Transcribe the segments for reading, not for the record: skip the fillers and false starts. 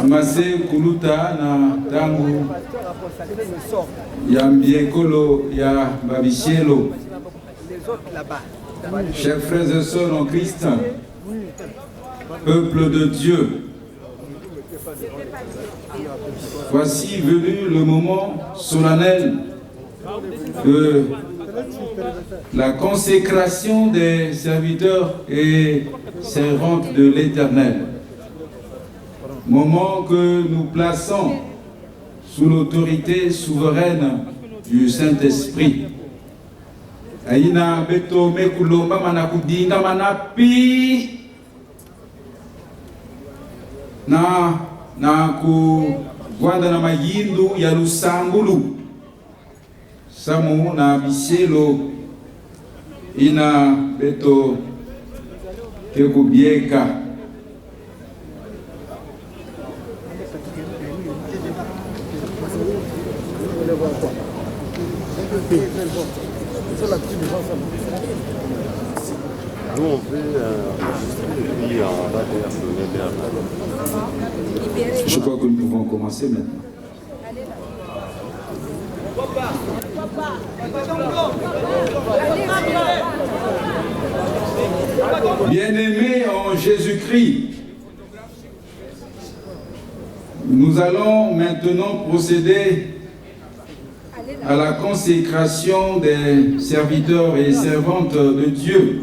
Tumase kuluta na tangu ya mbiekolo ya Babishelo. Chers frères et sœurs en Christ, peuple de Dieu, voici venu le moment solennel de la consécration des serviteurs et servantes de l'Éternel. Moment que nous plaçons sous l'autorité souveraine du Saint-Esprit. Aina beto mekulomba manakudinga manapi na kugwanda na mayindu ya lusangulu samu na bishelo ina beto kekubieka. Nous on peut enregistrer et puis on va faire ce. Je crois que nous pouvons commencer maintenant. Bien-aimés en Jésus-Christ, nous allons maintenant procéder à la consécration des serviteurs et servantes de Dieu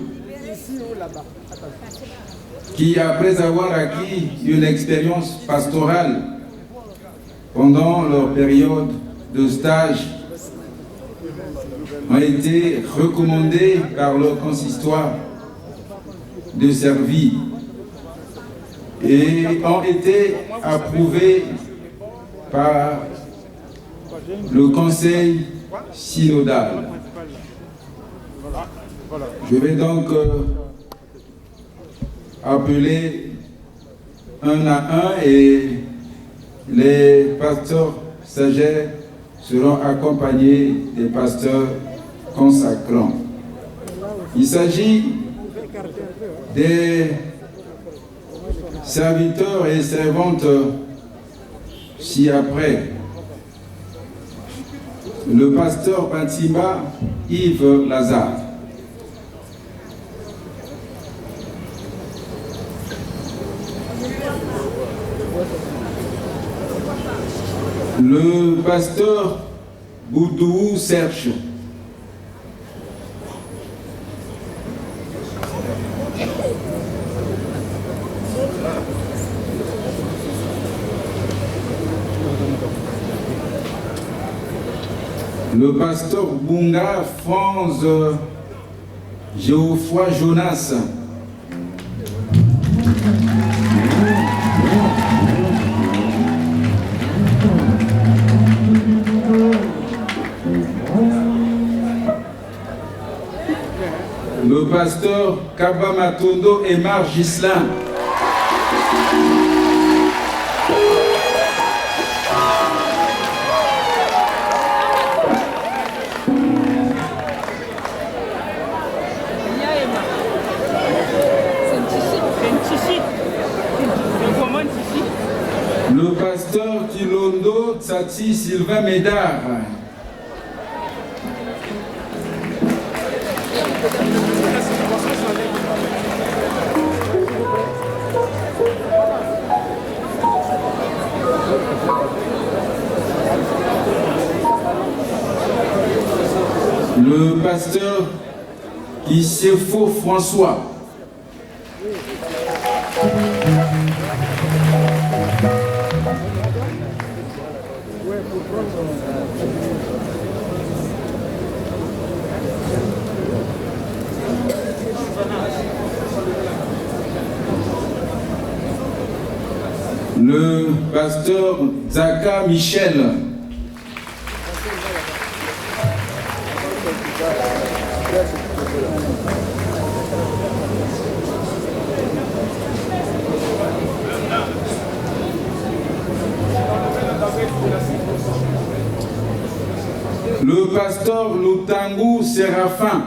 qui, après avoir acquis une expérience pastorale pendant leur période de stage, ont été recommandés par leur consistoire de servir et ont été approuvés par le conseil synodal. Je vais donc appeler un à un et les pasteurs sagers seront accompagnés des pasteurs consacrants. Il s'agit des serviteurs et servantes ci-après. Le pasteur Batima Yves Lazare. Le pasteur Boudou Serge. Le pasteur Bunga Franz Geoffroy Jonas. Le pasteur Kaba Matondo et Mar Gislain. Le pasteur Kilondo Tsati Sylvain Médard. Le pasteur Kissefo François. Le pasteur Zaka Michel. Le pasteur Lutangu Séraphin.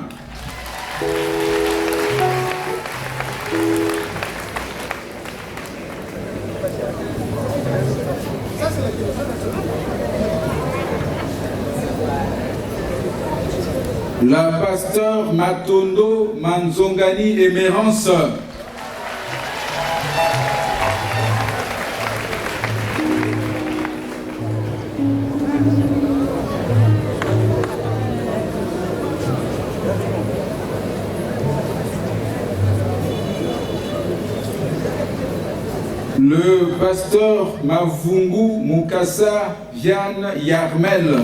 la pasteur Matondo Manzongani Emérance. Le pasteur Mavungu Mukasa Viane Yarmel.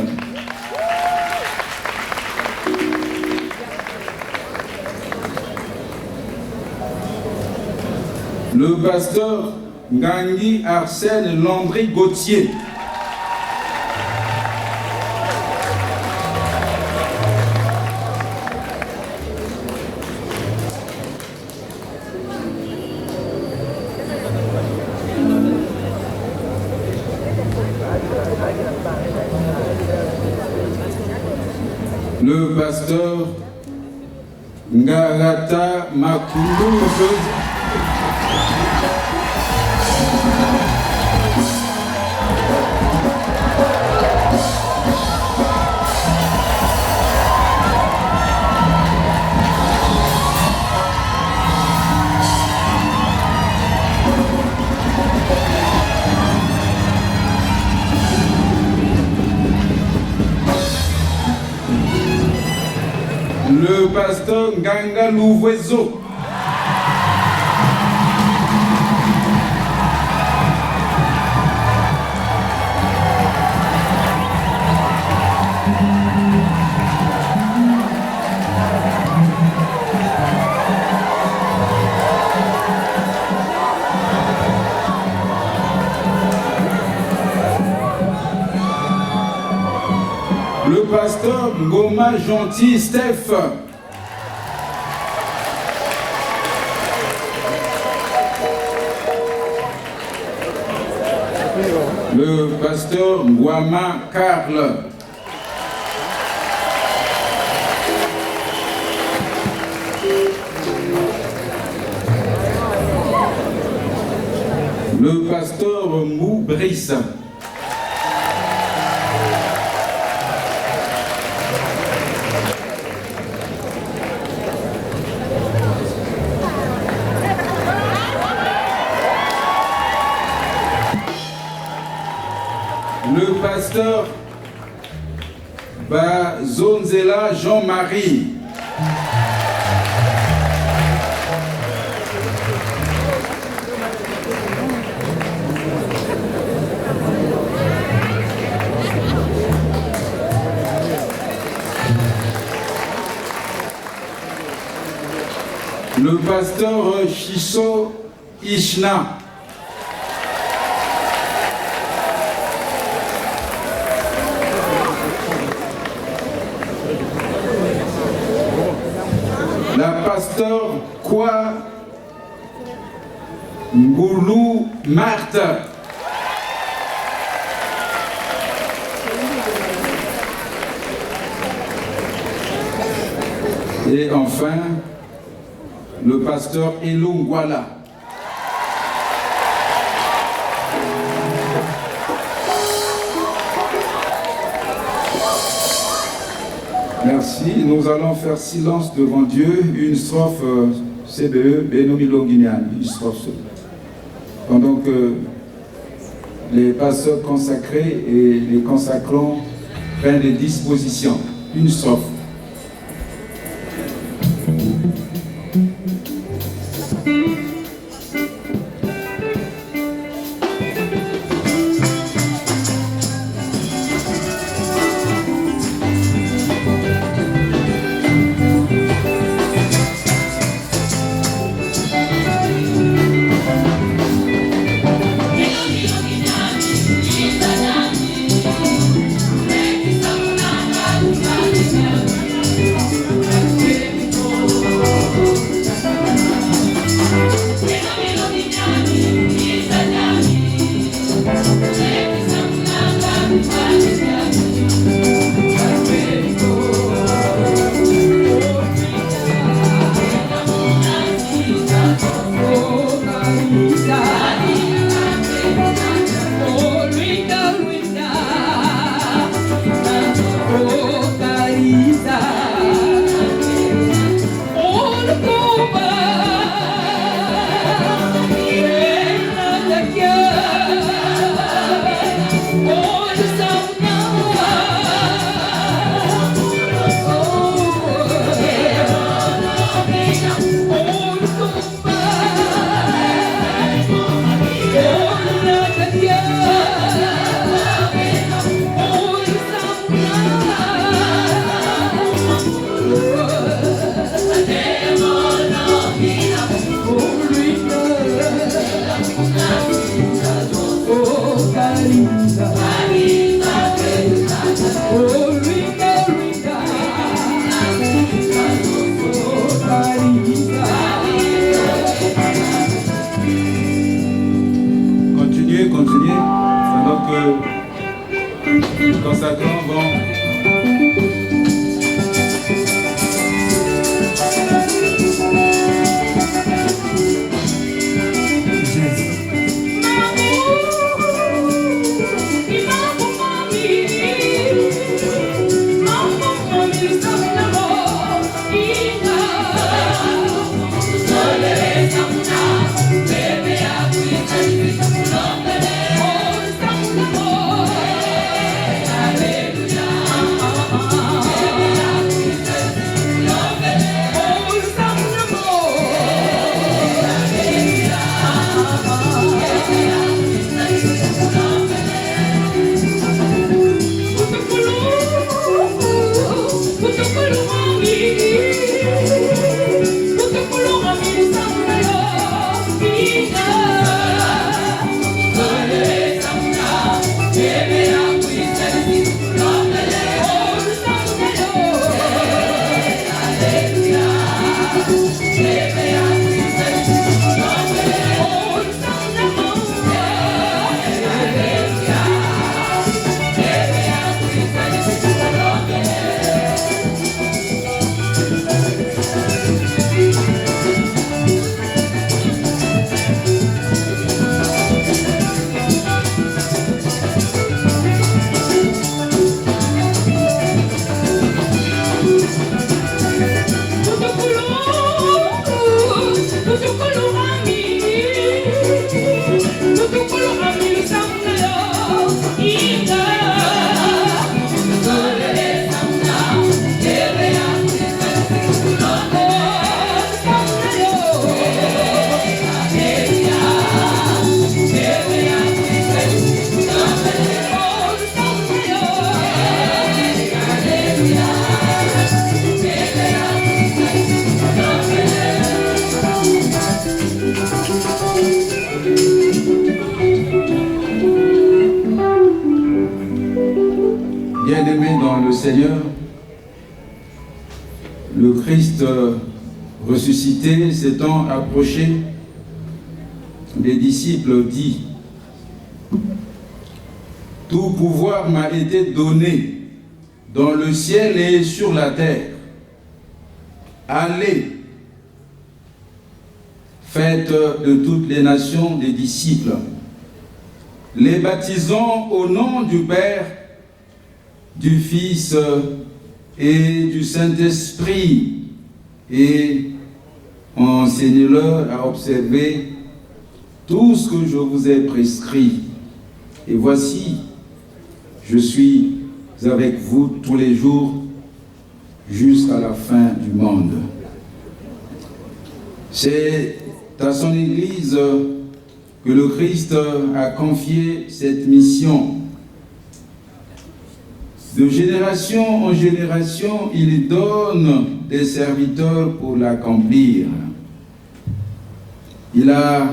Le pasteur Ngangi Arsène Landry Gauthier. Le pasteur Ngarata Makundu. Le pasteur Nganga Louvezo. Le pasteur Ngoma Gentil Steph. Le pasteur Ngwama Karl. Le pasteur Mou Brice. Le pasteur Bazonzela Jean-Marie. Le pasteur Chiso Ishna. La pasteur Kwa Ngoulou Marthe. Et enfin, le pasteur Elungwala. Merci. Nous allons faire silence devant Dieu. Une strophe CBE, Benomi Longuignan. Une strophe. Pendant que les pasteurs consacrés et les consacrants prennent des dispositions. Une strophe. Yeah. Continuez. Donc, consacrants vont. Bien-aimés dans le Seigneur, le Christ ressuscité s'étant approché des disciples dit: « Tout pouvoir m'a été donné dans le ciel et sur la terre. Allez, faites de toutes les nations des disciples, les baptisant au nom du Père, du Fils et du Saint-Esprit, et enseignez-leur à observer tout ce que je vous ai prescrit. Et voici, je suis avec vous tous les jours jusqu'à la fin du monde. » C'est à son Église que le Christ a confié cette mission. De génération en génération, il donne des serviteurs pour l'accomplir. Il a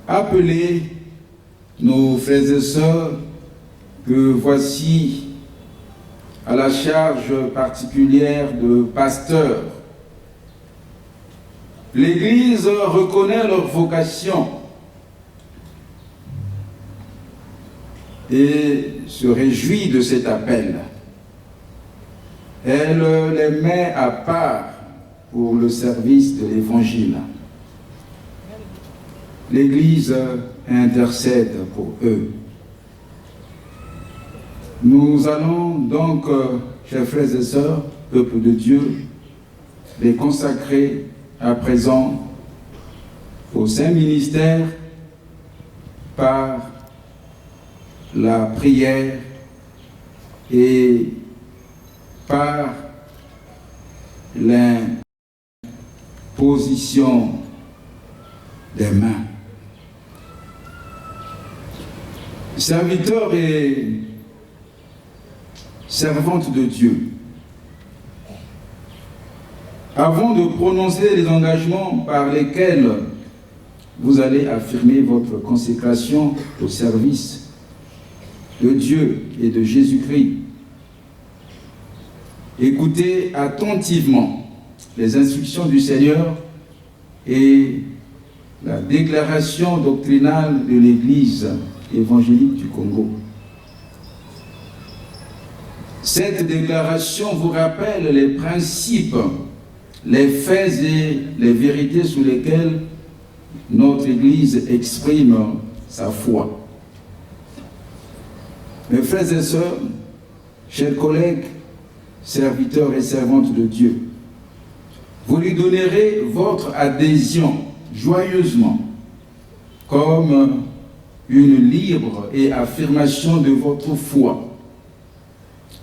appelé nos frères et sœurs que voici à la charge particulière de pasteurs. L'Église reconnaît leur vocation et se réjouit de cet appel. Elle les met à part pour le service de l'Évangile. L'Église intercède pour eux. Nous allons donc, chers frères et sœurs, peuple de Dieu, les consacrer à présent au Saint-Ministère par la prière et par l'imposition des mains. serviteur et servante de Dieu, avant de prononcer les engagements par lesquels vous allez affirmer votre consécration au service de Dieu et de Jésus-Christ, écoutez attentivement les instructions du Seigneur et la déclaration doctrinale de l'Église évangélique du Congo. Cette déclaration vous rappelle les principes, les faits et les vérités sous lesquels notre Église exprime sa foi. Mes frères et sœurs, chers collègues, serviteurs et servantes de Dieu, vous lui donnerez votre adhésion joyeusement comme une libre et affirmation de votre foi.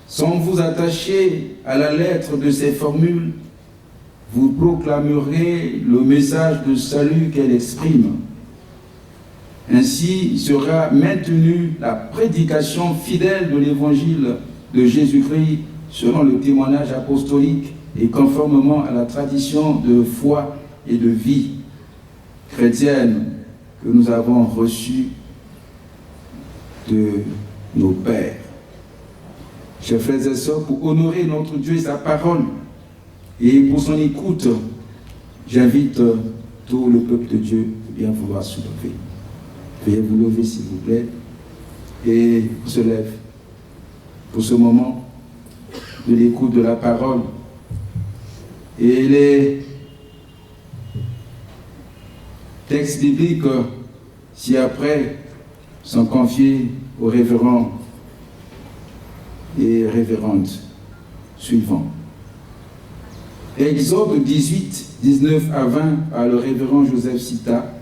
Sans vous attacher à la lettre de ces formules, vous proclamerez le message de salut qu'elle exprime. Ainsi sera maintenue la prédication fidèle de l'évangile de Jésus-Christ selon le témoignage apostolique et conformément à la tradition de foi et de vie chrétienne que nous avons reçue de nos pères. Chers frères et sœurs, pour honorer notre Dieu et sa parole, et pour son écoute, j'invite tout le peuple de Dieu à bien vouloir se lever. Veuillez vous lever, s'il vous plaît, et on se lève pour ce moment de l'écoute de la parole. Et les textes bibliques, ci-après, sont confiés aux révérends et révérentes suivants. Exode 18, 19 à 20 par le révérend Joseph Sita.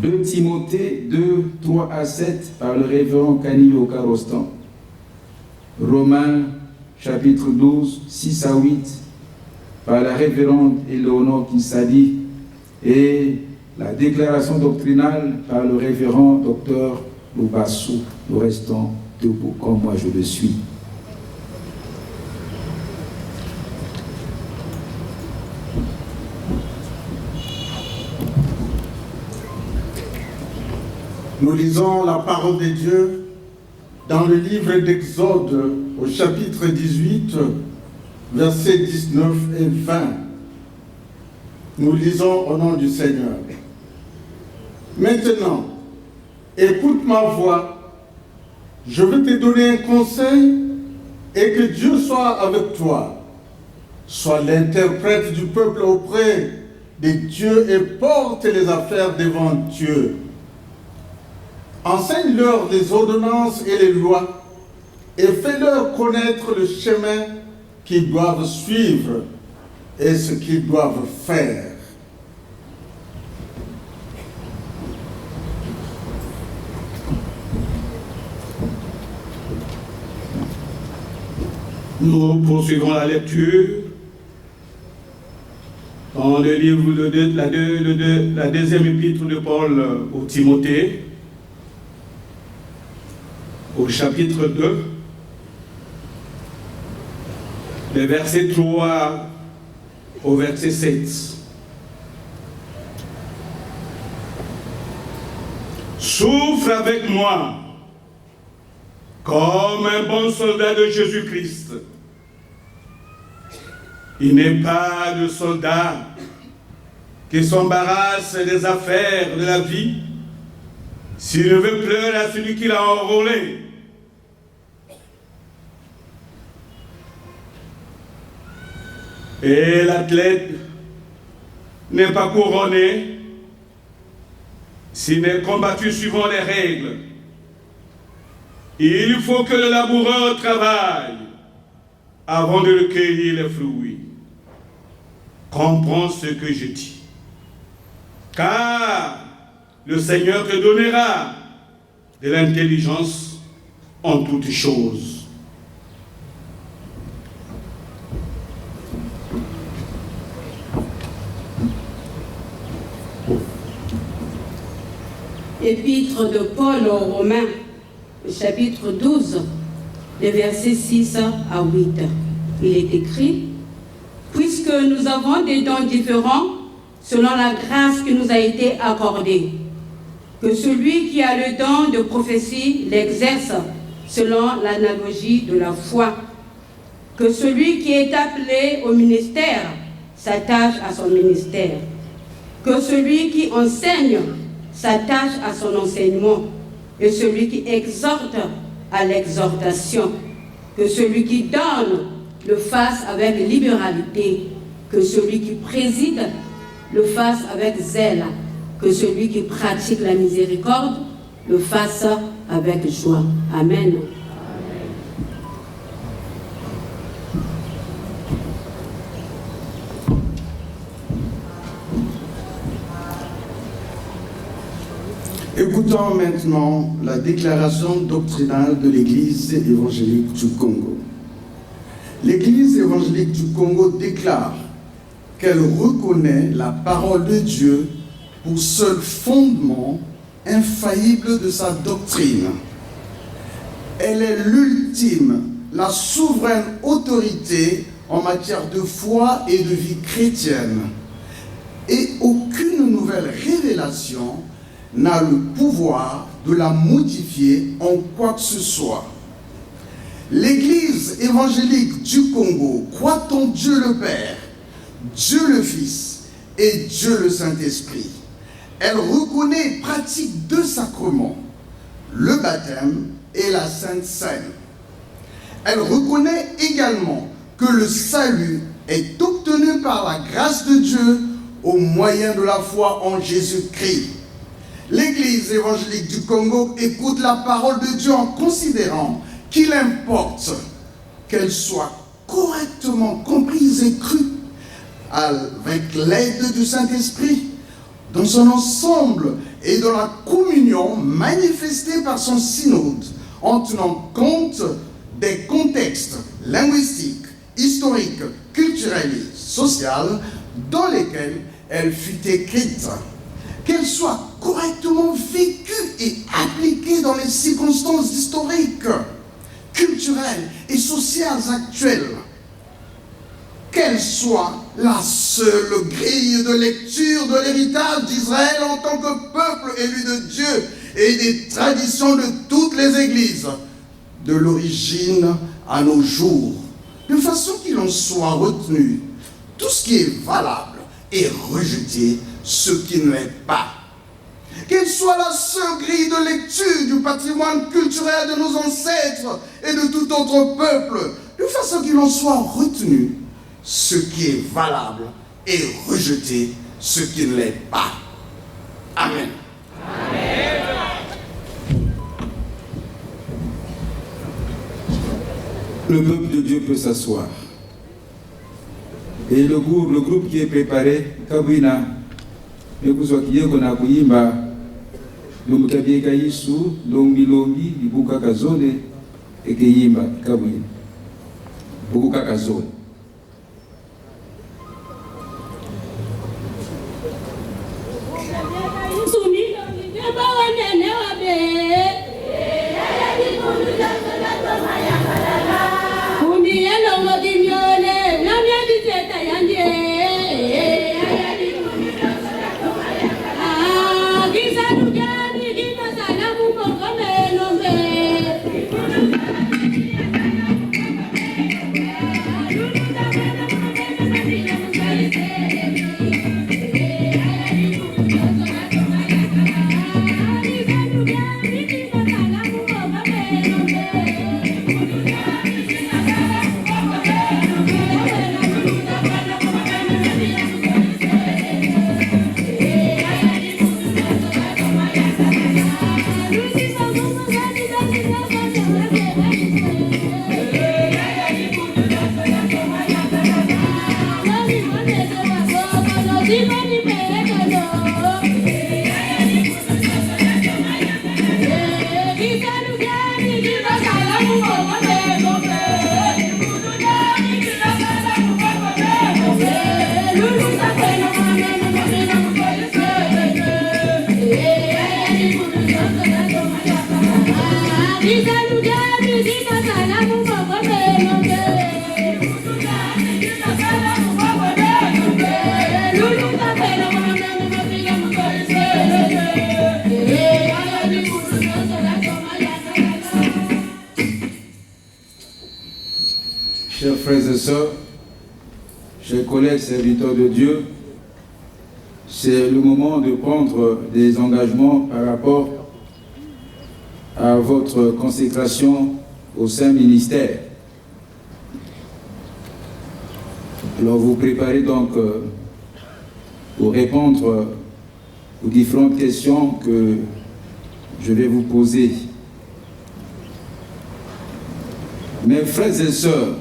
2 Timothée 2, 3 à 7 par le révérend Canillo Carostan. Romains chapitre 12, 6 à 8 par la révérende Éléonore Kissadi et la déclaration doctrinale par le révérend docteur Loubassou. Nous restons debout comme moi je le suis. Nous lisons la parole de Dieu dans le livre d'Exode au chapitre 18, versets 19 et 20. Nous lisons au nom du Seigneur. Maintenant, écoute ma voix, je vais te donner un conseil et que Dieu soit avec toi. Sois l'interprète du peuple auprès de Dieu et porte les affaires devant Dieu. Enseigne-leur les ordonnances et les lois et fais-leur connaître le chemin qu'ils doivent suivre et ce qu'ils doivent faire. Nous poursuivons la lecture dans le livre de la deuxième épître de Paul au Timothée, au chapitre 2, le verset 3 au verset 7. Souffre avec moi comme un bon soldat de Jésus-Christ. Il n'est pas de soldat qui s'embarrasse des affaires de la vie s'il ne veut plaire à celui qui l'a enrôlé. Et l'athlète n'est pas couronné s'il n'est combattu suivant les règles. Il faut que le laboureur travaille avant de recueillir les fruits. Comprends ce que je dis. Car le Seigneur te donnera de l'intelligence en toutes choses. épître de Paul aux Romains, chapitre 12, les versets 6 à 8. Il est écrit: puisque nous avons des dons différents selon la grâce qui nous a été accordée, que celui qui a le don de prophétie l'exerce selon l'analogie de la foi, que celui qui est appelé au ministère s'attache à son ministère, que celui qui enseigne s'attache à son enseignement, et celui qui exhorte à l'exhortation, que celui qui donne le fasse avec libéralité, que celui qui préside le fasse avec zèle, que celui qui pratique la miséricorde le fasse avec joie. Amen. Écoutons maintenant la déclaration doctrinale de l'Église évangélique du Congo. L'Église évangélique du Congo déclare qu'elle reconnaît la parole de Dieu pour seul fondement infaillible de sa doctrine. Elle est l'ultime, la souveraine autorité en matière de foi et de vie chrétienne. Et aucune nouvelle révélation n'a le pouvoir de la modifier en quoi que ce soit. L'Église évangélique du Congo croit en Dieu le Père, Dieu le Fils et Dieu le Saint-Esprit. Elle reconnaît et pratique deux sacrements, le baptême et la Sainte Seine. Elle reconnaît également que le salut est obtenu par la grâce de Dieu au moyen de la foi en Jésus-Christ. L'Église évangélique du Congo écoute la parole de Dieu en considérant qu'il importe qu'elle soit correctement comprise et crue avec l'aide du Saint-Esprit dans son ensemble et dans la communion manifestée par son synode en tenant compte des contextes linguistiques, historiques, culturels et sociaux dans lesquels elle fut écrite. Qu'elle soit correctement vécue et appliquée dans les circonstances historiques, culturelles et sociales actuelles. Qu'elle soit la seule grille de lecture de l'héritage d'Israël en tant que peuple élu de Dieu et des traditions de toutes les églises, de l'origine à nos jours, de façon qu'il en soit retenu tout ce qui est valable et rejeté ce qui ne l'est pas. Qu'elle soit la seule grille de lecture du patrimoine culturel de nos ancêtres et de tout autre peuple, de façon qu'il en soit retenu ce qui est valable et rejeté ce qui ne l'est pas. Amen. Amen. Le peuple de Dieu peut s'asseoir. Et le groupe qui est préparé, Kabwina, Lumukabie Kaisu, Lombi, Ibuka Kazone, et Keyimba, Kabwina. Buka Kazone. Chers frères et sœurs, chers collègues serviteurs de Dieu, c'est le moment de prendre des engagements par rapport à votre consécration au Saint-Ministère. Alors vous préparez donc pour répondre aux différentes questions que je vais vous poser. Mes frères et sœurs,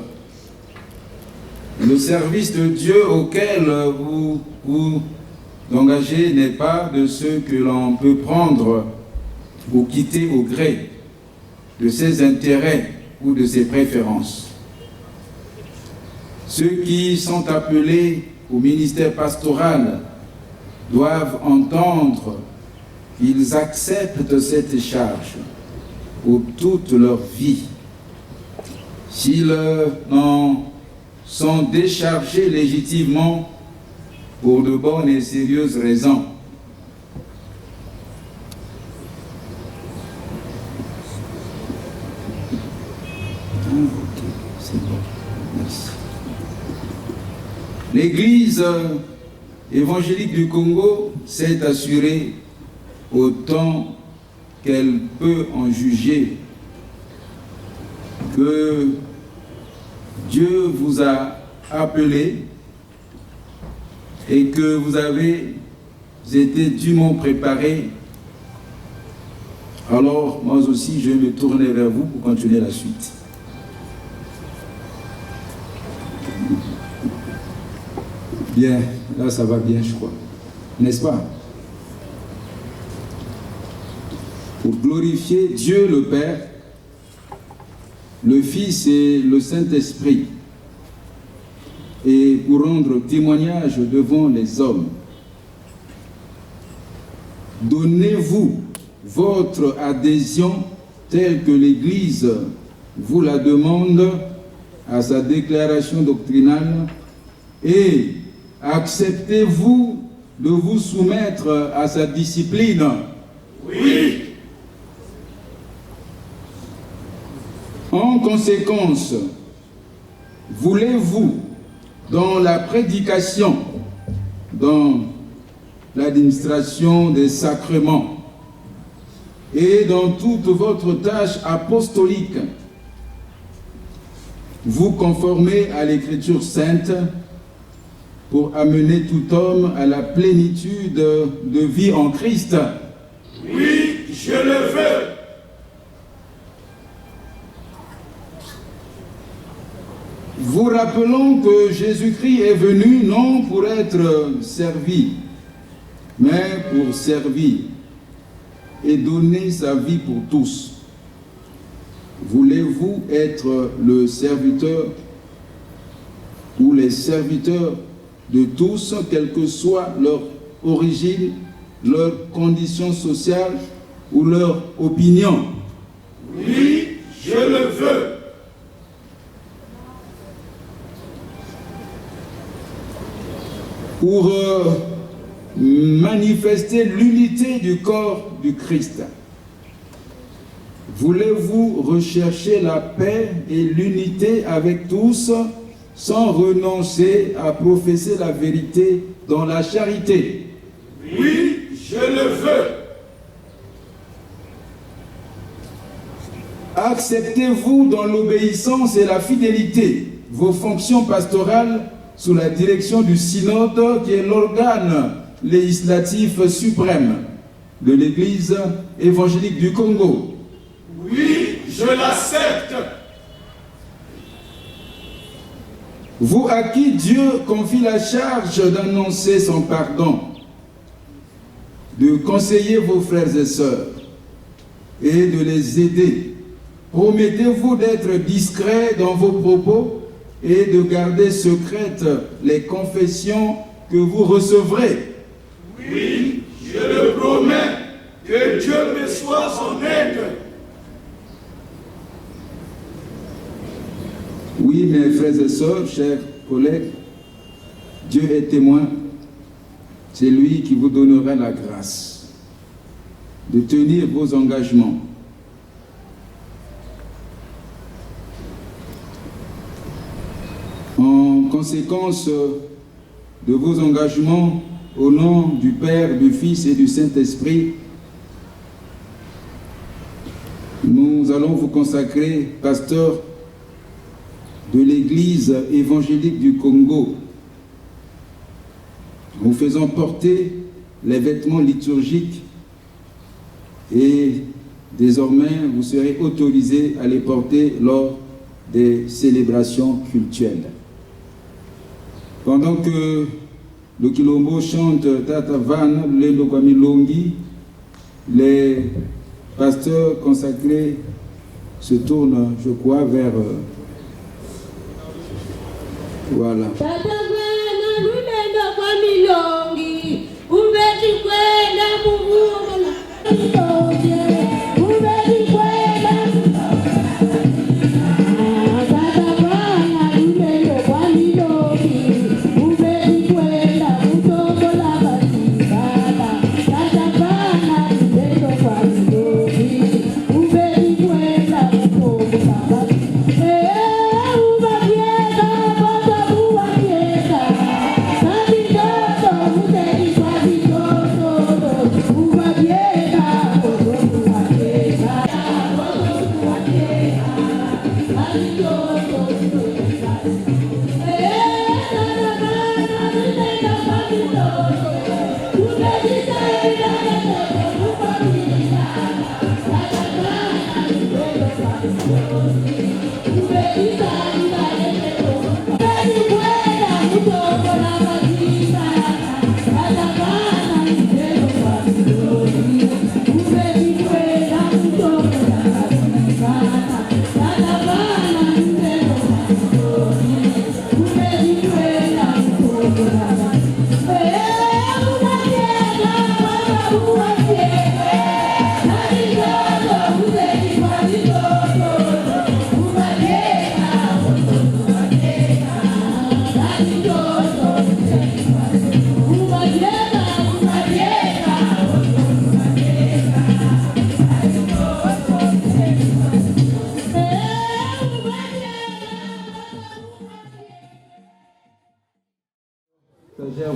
le service de Dieu auquel vous vous engagez n'est pas de ce que l'on peut prendre ou quitter au gré de ses intérêts ou de ses préférences. Ceux qui sont appelés au ministère pastoral doivent entendre qu'ils acceptent cette charge pour toute leur vie. S'ils n'en sont déchargés légitimement pour de bonnes et sérieuses raisons. L'Église évangélique du Congo s'est assurée, autant qu'elle peut en juger, que Dieu vous a appelé et que vous avez été dûment préparés. Alors, moi aussi, je vais me tourner vers vous pour continuer la suite. Bien, là ça va bien, je crois. N'est-ce pas? Pour glorifier Dieu le Père, le Fils et le Saint-Esprit, et pour rendre témoignage devant les hommes, donnez-vous votre adhésion telle que l'Église vous la demande à sa déclaration doctrinale et acceptez-vous de vous soumettre à sa discipline? Oui. En conséquence, voulez-vous, dans la prédication, dans l'administration des sacrements et dans toute votre tâche apostolique, vous conformer à l'Écriture sainte pour amener tout homme à la plénitude de vie en Christ? Oui, je le veux. Vous rappelons que Jésus-Christ est venu non pour être servi, mais pour servir et donner sa vie pour tous. Voulez-vous être le serviteur ou les serviteurs de tous, quelle que soit leur origine, leur condition sociale ou leur opinion? Oui, je le veux. Pour manifester l'unité du corps du Christ, voulez-vous rechercher la paix et l'unité avec tous sans renoncer à professer la vérité dans la charité? Oui, je le veux. Acceptez-vous dans l'obéissance et la fidélité vos fonctions pastorales sous la direction du synode qui est l'organe législatif suprême de l'Église évangélique du Congo? Oui, je l'accepte. Vous à qui Dieu confie la charge d'annoncer son pardon, de conseiller vos frères et sœurs et de les aider, promettez-vous d'être discret dans vos propos et de garder secrètes les confessions que vous recevrez? Oui, je le promets. Que Dieu me soit en aide. Oui, mes frères et sœurs, chers collègues, Dieu est témoin, c'est lui qui vous donnera la grâce de tenir vos engagements. En conséquence de vos engagements, au nom du Père, du Fils et du Saint-Esprit, nous allons vous consacrer pasteur de l'Église évangélique du Congo. Nous faisons porter les vêtements liturgiques et désormais vous serez autorisés à les porter lors des célébrations cultuelles. Pendant que le Kilombo chante Tata Van, Lendo Kwamilongi, les pasteurs consacrés se tournent, je crois, vers... voilà.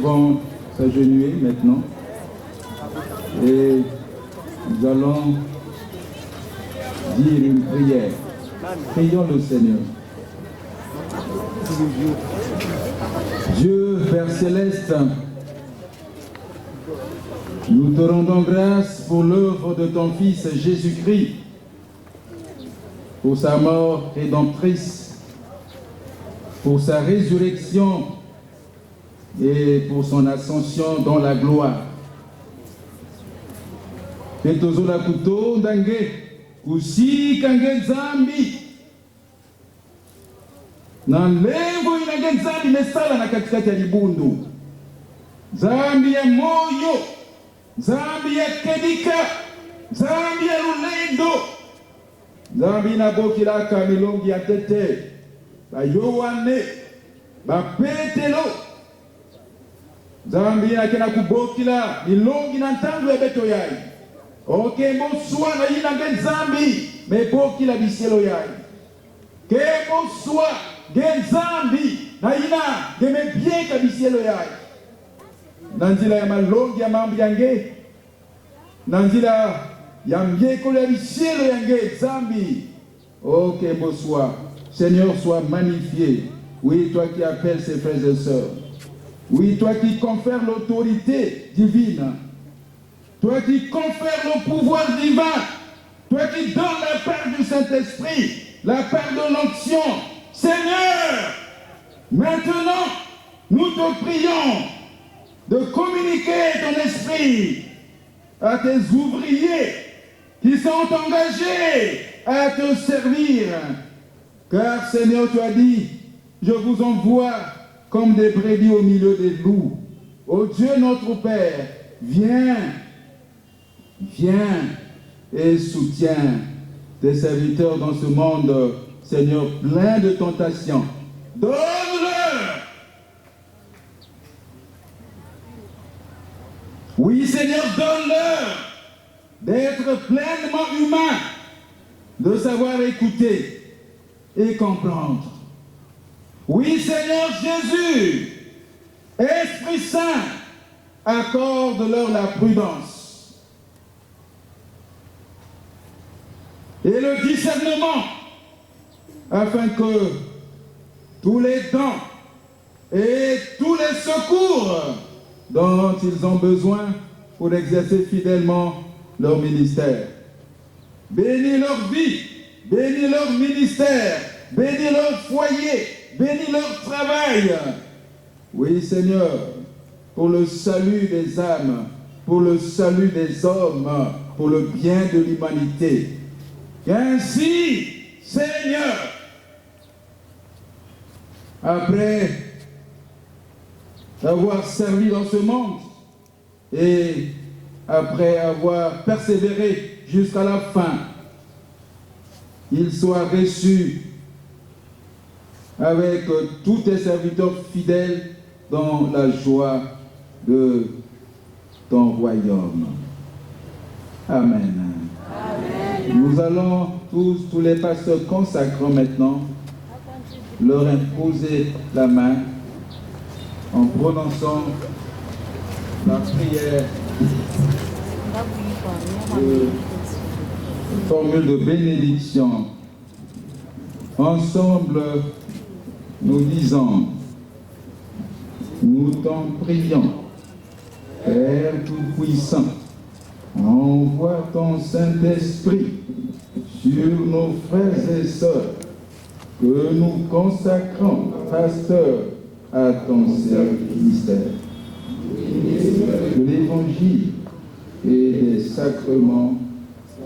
Vont s'agenouiller maintenant et nous allons dire une prière. Prions le Seigneur. Dieu, Père Céleste, nous te rendons grâce pour l'œuvre de ton Fils Jésus-Christ, pour sa mort rédemptrice, pour sa résurrection et pour son ascension dans la gloire. Petozola kuto ndange kusika ngezambi na lengo inage nzambi mesala na katikati ya libundu, zambi ya moyo, zambi ya kedika, zambi ya lulendo, zambi na bokilaka milongi ya tete ba Yohane ba Petelo, zambi na kena kubokila milongi na ntango ya beto yai oke moswa na yina nge zambi mebokila bisielo yai ke moswa nge zambi na yina gemebieka bisielo yai na nzila ya malongi ya mambo yange, na nzila ya mbiekolo ya bisielo yange zambi oke moswa. Seigneur, sois magnifié. Oui, toi qui appelles ses frères et sœurs. Oui, toi qui confères l'autorité divine, toi qui confères le pouvoir divin, toi qui donnes la part du Saint-Esprit, la part de l'onction. Seigneur, maintenant, nous te prions de communiquer ton esprit à tes ouvriers qui sont engagés à te servir. Car, Seigneur, tu as dit, je vous envoie comme des brebis au milieu des loups. Ô Dieu notre Père, viens et soutiens tes serviteurs dans ce monde Seigneur, plein de tentations. Donne-leur. Oui, Seigneur, donne-leur d'être pleinement humains, de savoir écouter et comprendre. Oui, Seigneur Jésus, Esprit Saint, accorde-leur la prudence et le discernement, afin que tous les dons et tous les secours dont ils ont besoin pour exercer fidèlement leur ministère. Bénis leur vie, bénis leur ministère, bénis leur foyer, bénis leur travail. Oui, Seigneur, pour le salut des âmes, pour le salut des hommes, pour le bien de l'humanité. Qu'ainsi, Seigneur, après avoir servi dans ce monde et après avoir persévéré jusqu'à la fin, il soit reçu avec tous tes serviteurs fidèles dans la joie de ton royaume. Amen. Amen. Nous allons tous les pasteurs consacrants maintenant, leur imposer la main en prononçant la prière de formule de bénédiction. Ensemble, nous disons, nous t'en prions, Père Tout-Puissant, envoie ton Saint-Esprit sur nos frères et sœurs que nous consacrons, pasteur, à ton ministère, de l'Évangile et des sacrements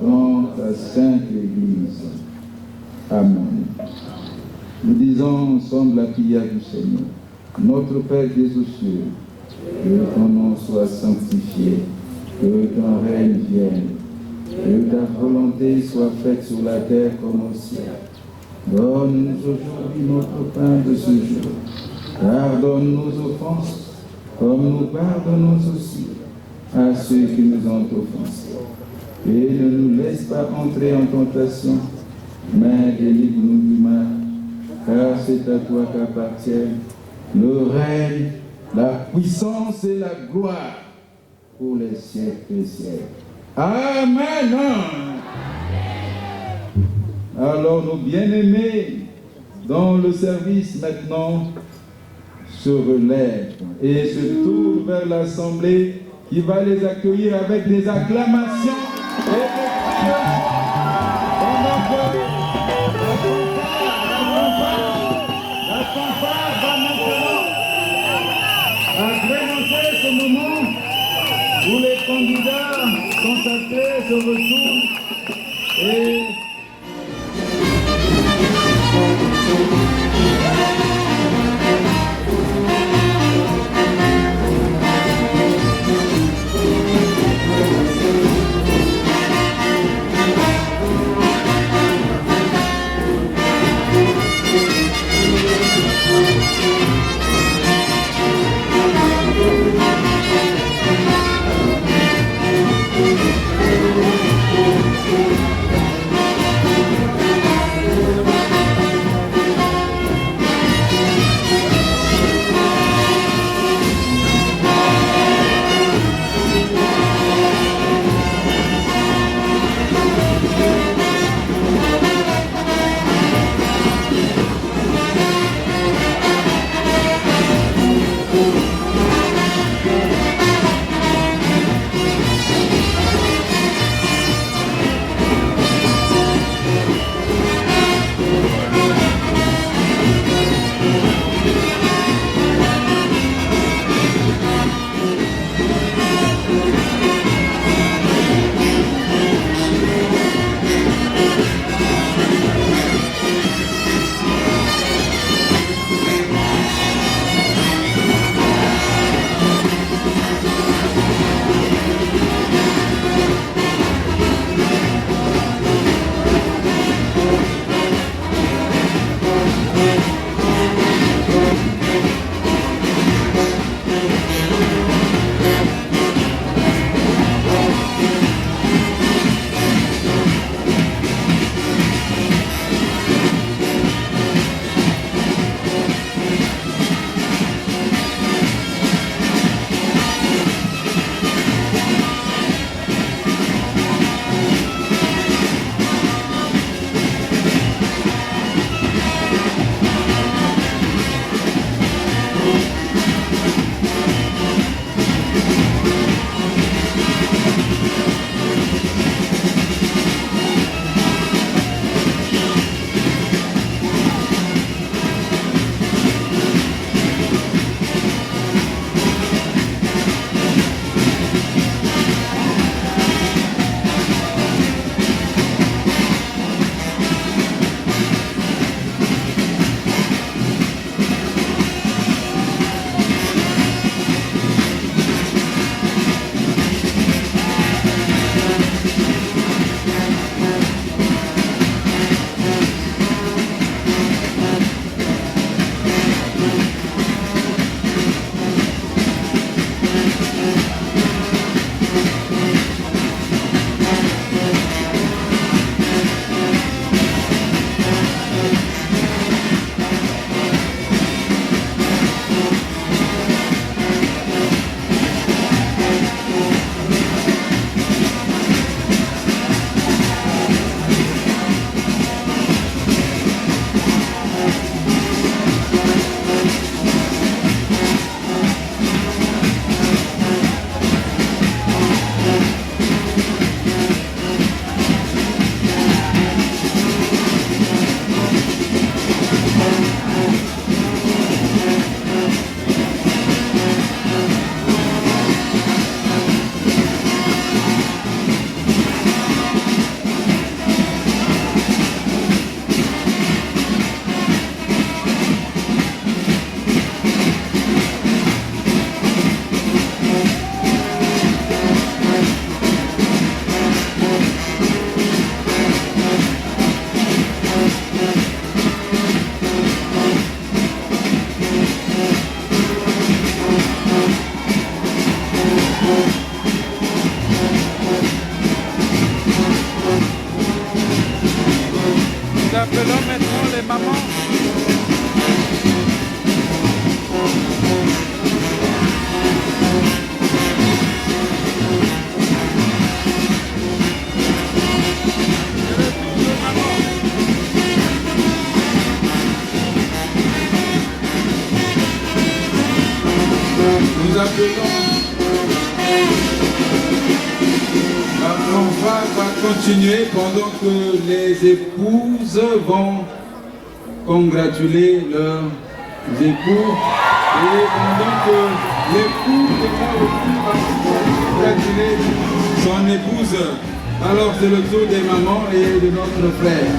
dans ta Sainte Église. Amen. Nous disons ensemble la prière du Seigneur. Notre Père des cieux, que ton nom soit sanctifié, que ton règne vienne, que ta volonté soit faite sur la terre comme au ciel. Donne-nous aujourd'hui notre pain de ce jour. Pardonne nos offenses, comme nous pardonnons aussi à ceux qui nous ont offensés. Et ne nous laisse pas entrer en tentation, mais délivre-nous du mal, car c'est à toi qu'appartiennent le règne, la puissance et la gloire pour les siècles des siècles. Amen. Alors nos bien-aimés, dans le service maintenant, se relèvent et se tournent vers l'Assemblée qui va les accueillir avec des acclamations et des cris de joie. Pendant que la fanfare va maintenant agrémenter ce moment où les candidats consacrés se retournent et appelons maintenant les mamans. Nous appelons. On va continuer pendant que les épouses vont congratuler leurs époux et pendant que l'époux va congratuler son épouse. Alors c'est le tour des mamans et de notre frère.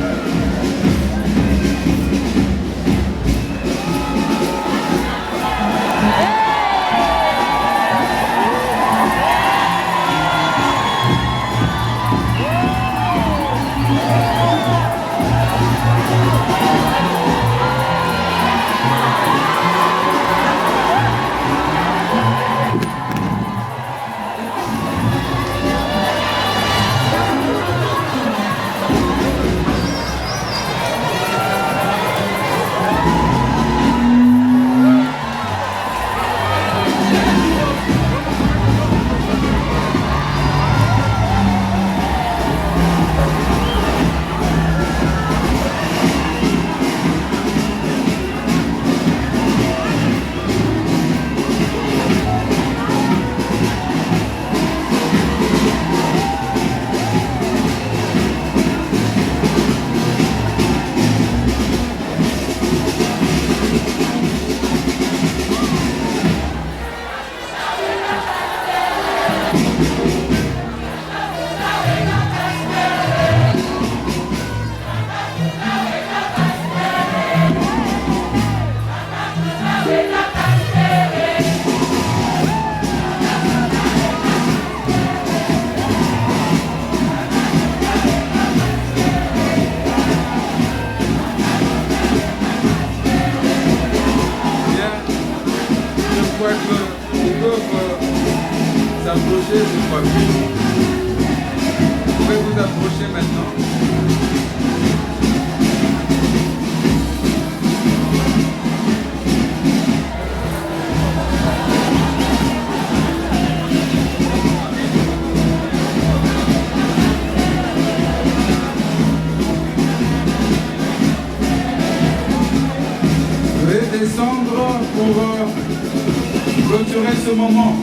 Descendre pour clôturer ce moment.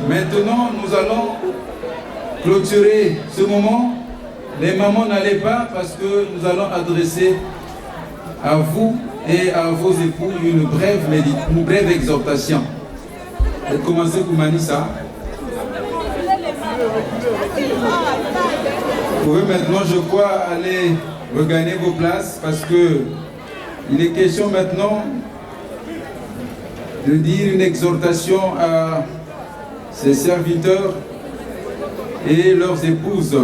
Maintenant, nous allons clôturer ce moment. Les mamans n'allez pas parce que nous allons adresser à vous et à vos époux une brève exhortation. Commencez pour Manissa. Vous pouvez maintenant, je crois, aller regagner vos places parce que il est question maintenant de dire une exhortation à ses serviteurs et leurs épouses.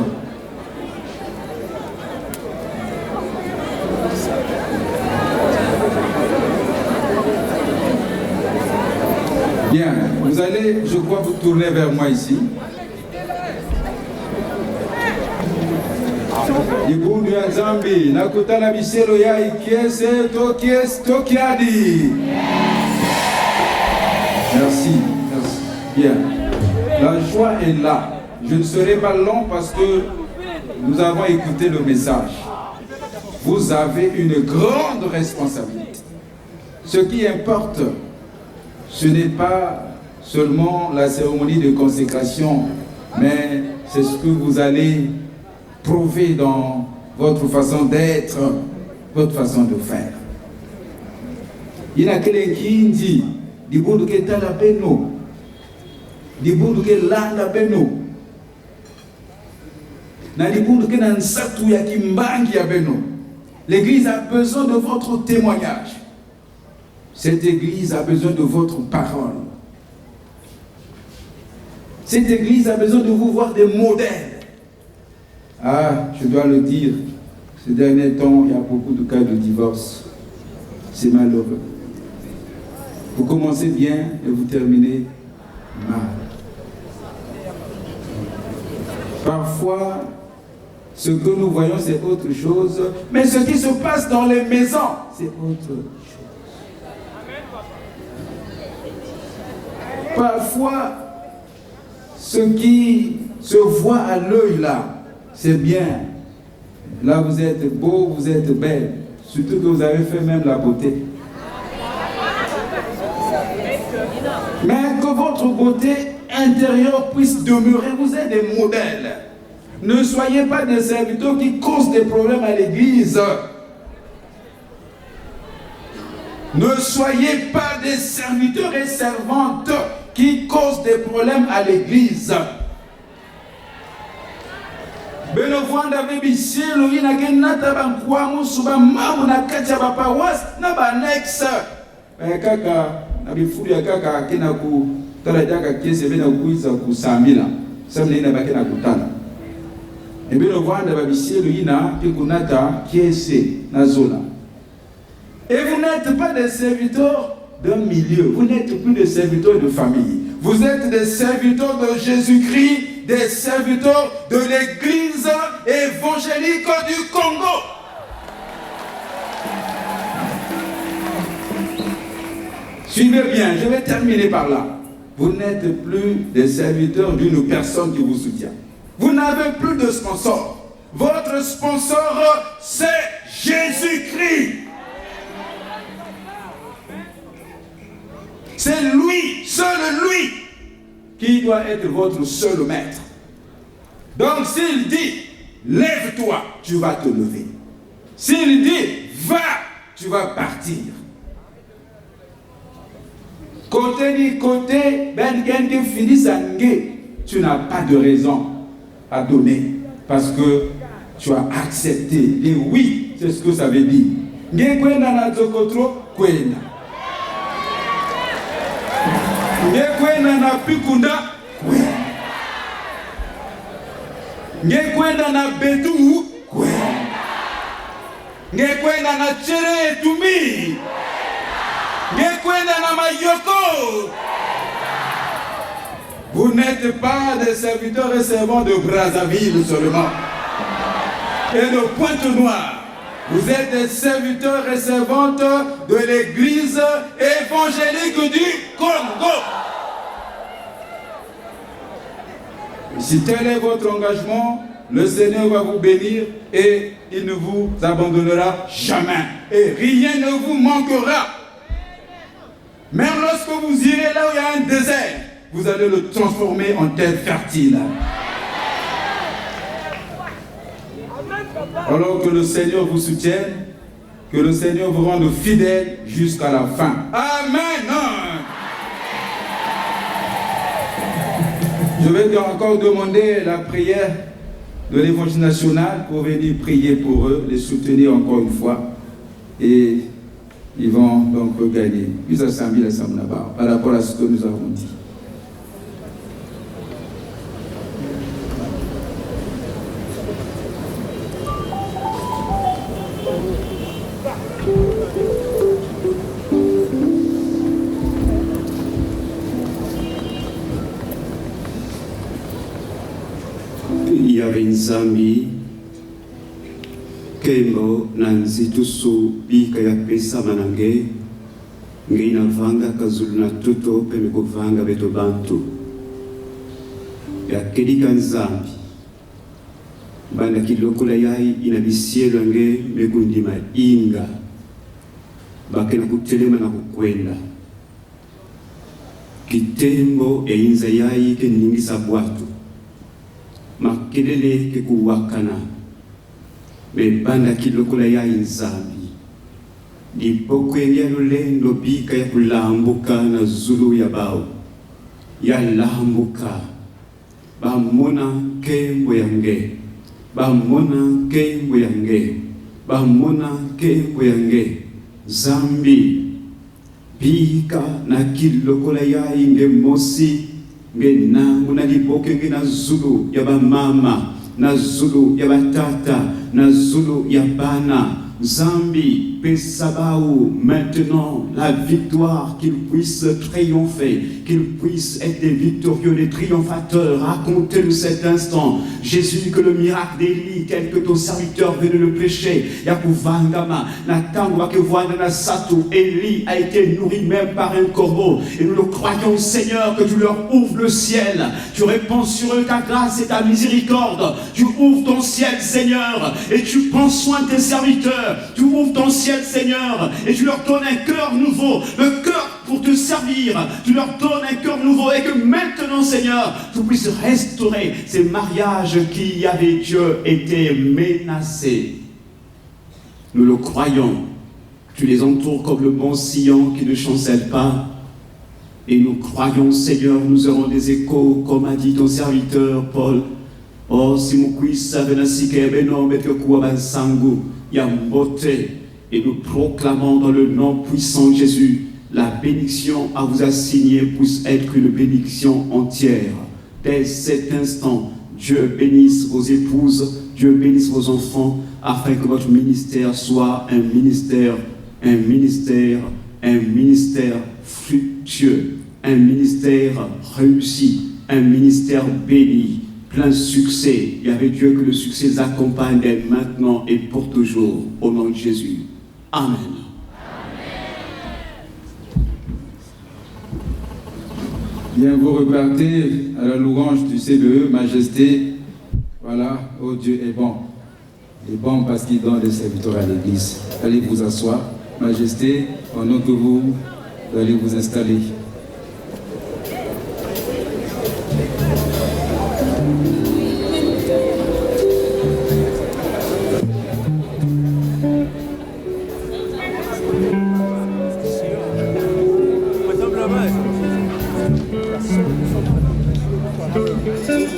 Bien, vous allez, je crois, vous tourner vers moi ici. Ibudu ya Zambi, nakutana biselo ya ikiese tokiadi. Merci. Bien. La joie est là. Je ne serai pas long parce que nous avons écouté le message. Vous avez une grande responsabilité. Ce qui importe, ce n'est pas seulement la cérémonie de consécration, mais c'est ce que vous allez prouver dans votre façon d'être, votre façon de faire. Il y a quelqu'un qui dit, du bout de quel la beno, du bout de quel la beno, na du bout de quel ansatu ya kimbangi ya beno. L'église a besoin de votre témoignage. Cette église a besoin de votre parole. Cette église a besoin de vous voir des modèles. Ah, je dois le dire, ces derniers temps, il y a beaucoup de cas de divorce. C'est malheureux. Vous commencez bien et vous terminez mal. Parfois, ce que nous voyons, c'est autre chose, mais ce qui se passe dans les maisons, c'est autre chose. Parfois, ce qui se voit à l'œil là, c'est bien. Là, vous êtes beau, vous êtes belle. Surtout que vous avez fait même la beauté. Mais que votre beauté intérieure puisse demeurer. Vous êtes des modèles. Ne soyez pas des serviteurs qui causent des problèmes à l'église. Ne soyez pas des serviteurs et servantes qui causent des problèmes à l'église. Benovanda bebisielo ina kenata bankwamu suba mamu na kacha bapawas na banex. Kaka na bifuri ya kaka kina ku tarajaka kiese bena kuiza kusamila. Samle ina bakena kutana. Benovanda bebisielo ina kikunata kiese na zola. Et vous n'êtes pas des serviteurs d'un milieu, vous n'êtes plus des serviteurs de famille. Vous êtes des serviteurs de Jésus-Christ, des serviteurs de l'église évangélique du Congo. Suivez bien, je vais terminer par là. Vous n'êtes plus des serviteurs d'une personne qui vous soutient. Vous n'avez plus de sponsor. Votre sponsor, c'est Jésus-Christ. C'est lui, seul lui, qui doit être votre seul maître. Donc s'il dit, lève-toi, tu vas te lever. S'il dit, va, tu vas partir. Côté ni côté, tu n'as pas de raison à donner parce que tu as accepté. Et oui, c'est ce que ça veut dire. Ngekwenda na pikunda kwenda. Ngekwenda na betu kwenda. Ngekwenda na chere etumi. Ngekwenda na mayoko. Vous n'êtes pas des serviteurs et servants de Brazzaville seulement et de Pointe-Noire. Vous êtes des serviteurs et servantes de l'église évangélique du Congo. Si tel est votre engagement, le Seigneur va vous bénir et il ne vous abandonnera jamais. Et rien ne vous manquera. Même lorsque vous irez là où il y a un désert, vous allez le transformer en terre fertile. Alors que le Seigneur vous soutienne, que le Seigneur vous rende fidèle jusqu'à la fin. Amen. Je vais encore demander la prière de l'Évangile national pour venir prier pour eux, les soutenir encore une fois. Et ils vont donc gagner. Par rapport à ce que nous avons dit. Nzambi kembo na nzitusu bika ya pesa manange ngina vanga kazulu na tuto peme kuvanga beto bantu yakelika nzambi banda kilokola yai inabisielo nge megundima inga bakena kutelema na kukwenda kitembo einza yai ke ningisa bwatu makelele ke kuwakana banda kilokola yai nzambi Dipokwenye lulendo bika ya kulambuka na zulu ya bao ya lambuka bamona kembo yange bamona kembo yange bamona kembo yange zambi bika na kilokola ya inge mosi nge nangu na dipoke nge na zulu ya bamama na zulu ya batata na zulu ya bana Zambi, Pesabao, maintenant la victoire, qu'il puisse triompher, qu'il puisse être des victorieux, des triomphateurs. Racontez-nous cet instant, Jésus, que le miracle d'Élie, tel que ton serviteur venait le prêcher, Yakuvangama, Natangwa que na Satou, Élie a été nourri même par un corbeau. Et nous le croyons, Seigneur, que tu leur ouvres le ciel, tu répands sur eux ta grâce et ta miséricorde, tu ouvres ton ciel, Seigneur, et tu prends soin de tes serviteurs. Tu ouvres ton ciel, Seigneur, et tu leur donnes un cœur nouveau, le cœur pour te servir. Tu leur donnes un cœur nouveau et que maintenant, Seigneur, tu puisses restaurer ces mariages qui, avec Dieu, étaient menacés. Nous le croyons. Tu les entoures comme le bon sillon qui ne chancelle pas. Et nous croyons, Seigneur, nous aurons des échos, comme a dit ton serviteur Paul. Oh, si nous puissions venir beno mettre quoi sangu yambote, et nous proclamons dans le nom puissant de Jésus, la bénédiction à vous assigner puisse être une bénédiction entière. Dès cet instant, Dieu bénisse vos épouses, Dieu bénisse vos enfants, afin que votre ministère soit un ministère fructueux, un ministère réussi, un ministère béni, plein succès. Et avec Dieu, que le succès les accompagne dès maintenant et pour toujours. Au nom de Jésus. Amen. Bien, vous repartez à la louange du CBE, Majesté. Voilà, oh Dieu est bon. Il est bon parce qu'il donne des serviteurs à l'église. Allez vous asseoir. Majesté, pendant que vous allez vous installer. Majesté,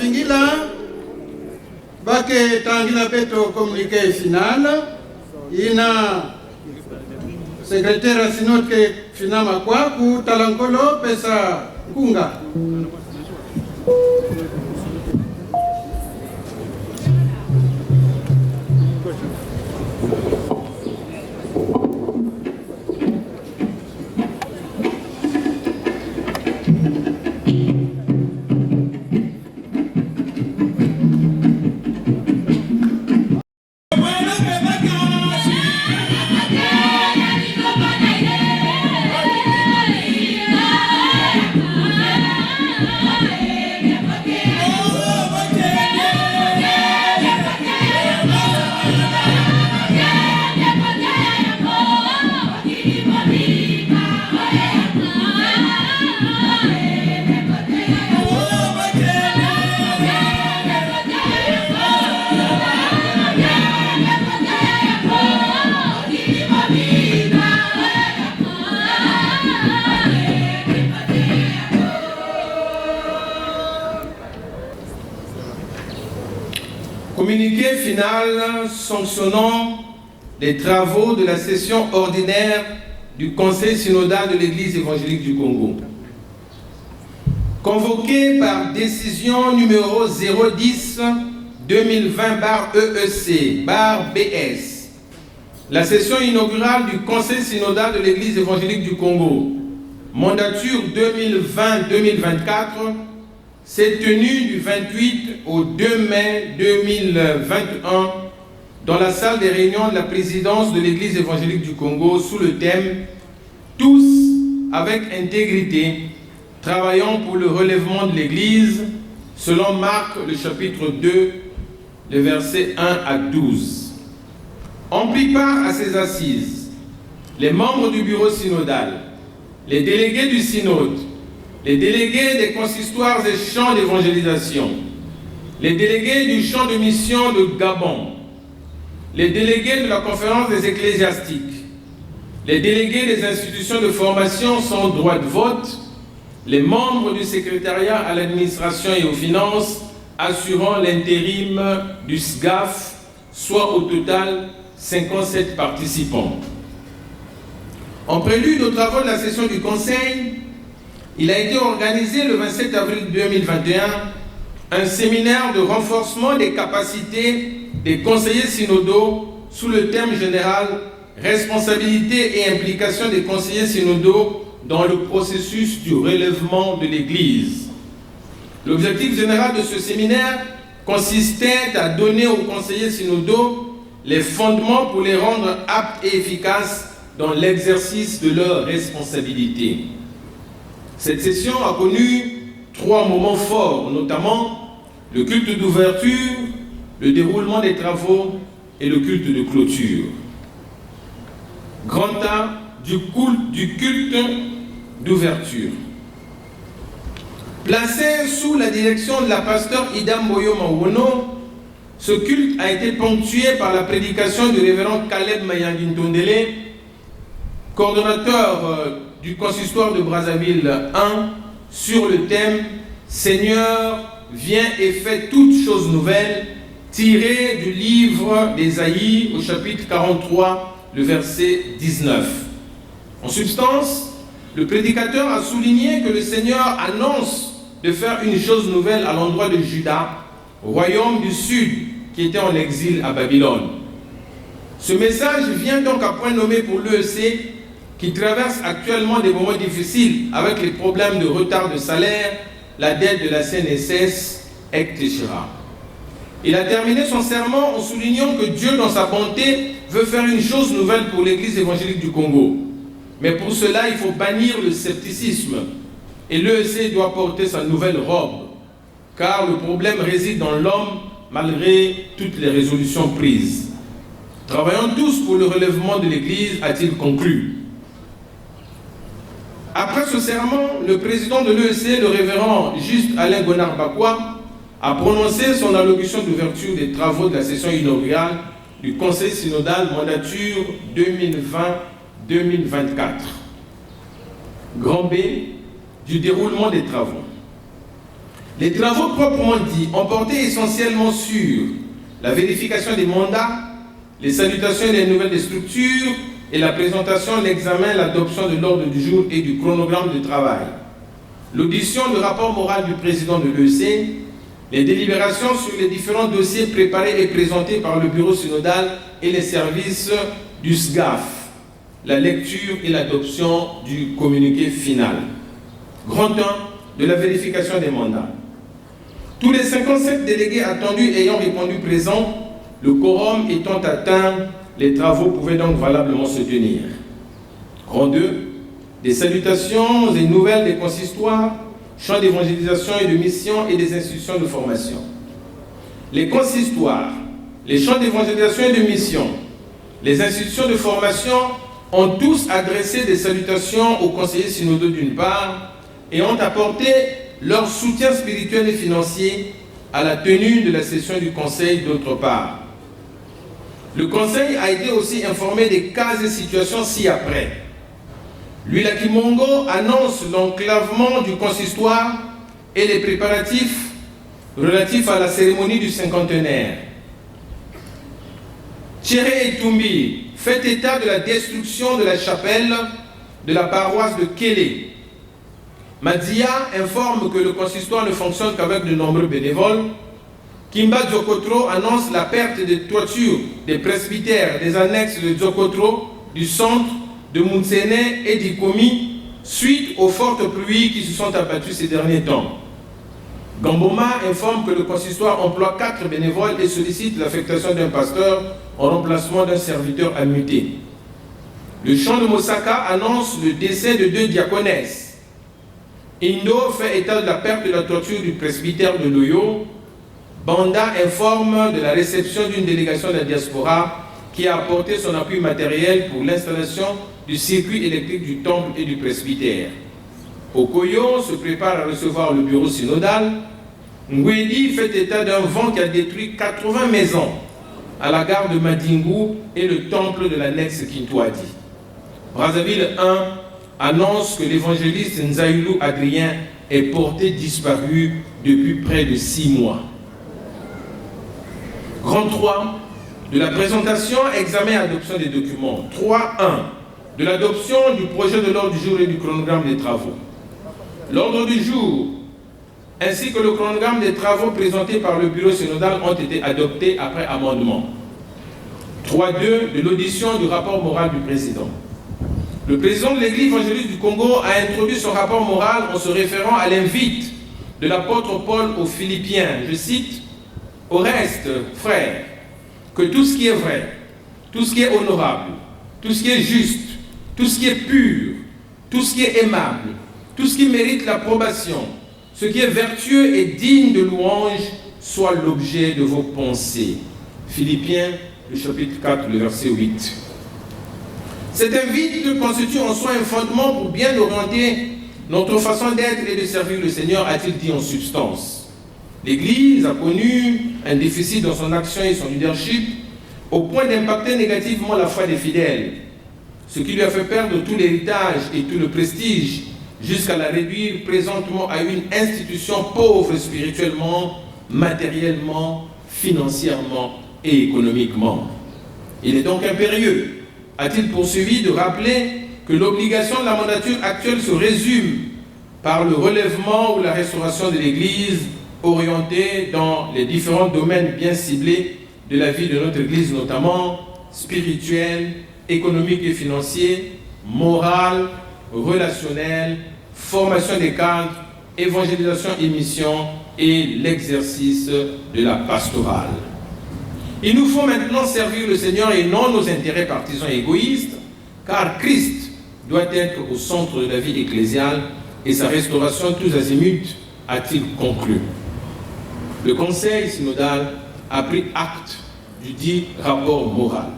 fingila bake tangina beto communiqué final ina secrétaire synode ke finama kwa ku talankolo pesa kunga. Communiqué final sanctionnant les travaux de la session ordinaire du Conseil synodal de l'Église évangélique du Congo. Convoqué par décision numéro 010-2020-EEC-BS, la session inaugurale du Conseil synodal de l'Église évangélique du Congo, mandature 2020-2024, s'est tenue du 28 au 2 mai 2021 dans la salle des réunions de la présidence de l'Église évangélique du Congo sous le thème « Tous avec intégrité, travaillant pour le relèvement de l'Église » selon Marc le chapitre 2, les versets 1 à 12. Ont pris part à ces assises les membres du bureau synodal, les délégués du synode, les délégués des consistoires et champs d'évangélisation, les délégués du champ de mission de Gabon, les délégués de la conférence des ecclésiastiques, les délégués des institutions de formation sans droit de vote, les membres du secrétariat à l'administration et aux finances assurant l'intérim du SGAF, soit au total 57 participants. En prélude aux travaux de la session du Conseil, il a été organisé le 27 avril 2021 un séminaire de renforcement des capacités des conseillers synodaux sous le thème général « Responsabilité et implication des conseillers synodaux dans le processus du relèvement de l'Église ». L'objectif général de ce séminaire consistait à donner aux conseillers synodaux les fondements pour les rendre aptes et efficaces dans l'exercice de leurs responsabilités. Cette session a connu 3 moments forts, notamment le culte d'ouverture, le déroulement des travaux et le culte de clôture. Grand A du culte d'ouverture. Placé sous la direction de la pasteur Ida Mboyo Mawono, ce culte a été ponctué par la prédication du révérend Caleb Mayangintondele, coordonnateur du consistoire de Brazzaville 1, sur le thème « Seigneur, viens et fais toutes choses nouvelles » tiré du livre d'Ésaïe au chapitre 43, le verset 19. En substance, le prédicateur a souligné que le Seigneur annonce de faire une chose nouvelle à l'endroit de Juda, royaume du sud qui était en exil à Babylone. Ce message vient donc à point nommé pour l'EEC qui traverse actuellement des moments difficiles avec les problèmes de retard de salaire, la dette de la CNSS, etc. Il a terminé son sermon en soulignant que Dieu, dans sa bonté, veut faire une chose nouvelle pour l'Église évangélique du Congo. Mais pour cela, il faut bannir le scepticisme. Et l'EEC doit porter sa nouvelle robe. Car le problème réside dans l'homme, malgré toutes les résolutions prises. Travaillons tous pour le relèvement de l'Église, a-t-il conclu. Après ce sermon, le président de l'EEC, le révérend Juste Alain Gonard Bakwa, a prononcé son allocution d'ouverture des travaux de la session inaugurale du Conseil synodal mandature 2020-2024. Grand B, du déroulement des travaux. Les travaux proprement dits ont porté essentiellement sur la vérification des mandats, les salutations et les nouvelles des structures, et la présentation, l'examen, l'adoption de l'ordre du jour et du chronogramme de travail. L'audition du rapport moral du président de l'EC, les délibérations sur les différents dossiers préparés et présentés par le bureau synodal et les services du SGAF, la lecture et l'adoption du communiqué final. Grand 1 de la vérification des mandats. Tous les 57 délégués attendus ayant répondu présents, le quorum étant atteint, les travaux pouvaient donc valablement se tenir. Grand 2, des salutations et nouvelles des consistoires, champs d'évangélisation et de mission et des institutions de formation. Les consistoires, les champs d'évangélisation et de mission, les institutions de formation ont tous adressé des salutations aux conseillers synodaux d'une part et ont apporté leur soutien spirituel et financier à la tenue de la session du Conseil d'autre part. Le Conseil a été aussi informé des cas et situations ci-après. L'Huile Kimongo annonce l'enclavement du consistoire et les préparatifs relatifs à la cérémonie du cinquantenaire. Thierry Etumbi fait état de la destruction de la chapelle de la paroisse de Kélé. Madzia informe que le consistoire ne fonctionne qu'avec de nombreux bénévoles. Kimba Dzokotro annonce la perte des toitures des presbytères des annexes de Dzokotro, du centre, de Mounsene et d'Ikomi suite aux fortes pluies qui se sont abattues ces derniers temps. Gamboma informe que le consistoire emploie 4 bénévoles et sollicite l'affectation d'un pasteur en remplacement d'un serviteur ammuté. Le champ de Mosaka annonce le décès de 2 diaconesses. Indo fait état de la perte de la toiture du presbytère de Loyo. Banda informe de la réception d'une délégation de la diaspora qui a apporté son appui matériel pour l'installation du circuit électrique du temple et du presbytère. Okoyo se prépare à recevoir le bureau synodal. Ngwedi fait état d'un vent qui a détruit 80 maisons à la gare de Madingu et le temple de l'annexe Kintouadi. Brazzaville 1 annonce que l'évangéliste Nzaïlou Adrien est porté disparu depuis près de 6 mois. Grand 3, de la présentation, examen et adoption des documents. 3.1, de l'adoption du projet de l'ordre du jour et du chronogramme des travaux. L'ordre du jour, ainsi que le chronogramme des travaux présentés par le bureau synodal ont été adoptés après amendement. 3.2, de l'audition du rapport moral du président. Le président de l'Église évangélique du Congo a introduit son rapport moral en se référant à l'invite de l'apôtre Paul aux Philippiens. Je cite, « Au reste, frères, que tout ce qui est vrai, tout ce qui est honorable, tout ce qui est juste, tout ce qui est pur, tout ce qui est aimable, tout ce qui mérite l'approbation, ce qui est vertueux et digne de louange, soit l'objet de vos pensées. » Philippiens, le chapitre 4, le verset 8. Cette invite constitue en soi un fondement pour bien orienter notre façon d'être et de servir le Seigneur, a-t-il dit en substance. L'Église a connu un déficit dans son action et son leadership au point d'impacter négativement la foi des fidèles, ce qui lui a fait perdre tout l'héritage et tout le prestige jusqu'à la réduire présentement à une institution pauvre spirituellement, matériellement, financièrement et économiquement. Il est donc impérieux, a-t-il poursuivi, de rappeler que l'obligation de la mandature actuelle se résume par le relèvement ou la restauration de l'Église orientée dans les différents domaines bien ciblés de la vie de notre Église, notamment spirituel, économique et financier, moral, relationnel, formation des cadres, évangélisation et mission et l'exercice de la pastorale. Il nous faut maintenant servir le Seigneur et non nos intérêts partisans et égoïstes, car Christ doit être au centre de la vie ecclésiale et sa restauration tous azimuts, a-t-il conclu. Le Conseil synodal a pris acte du dit rapport moral.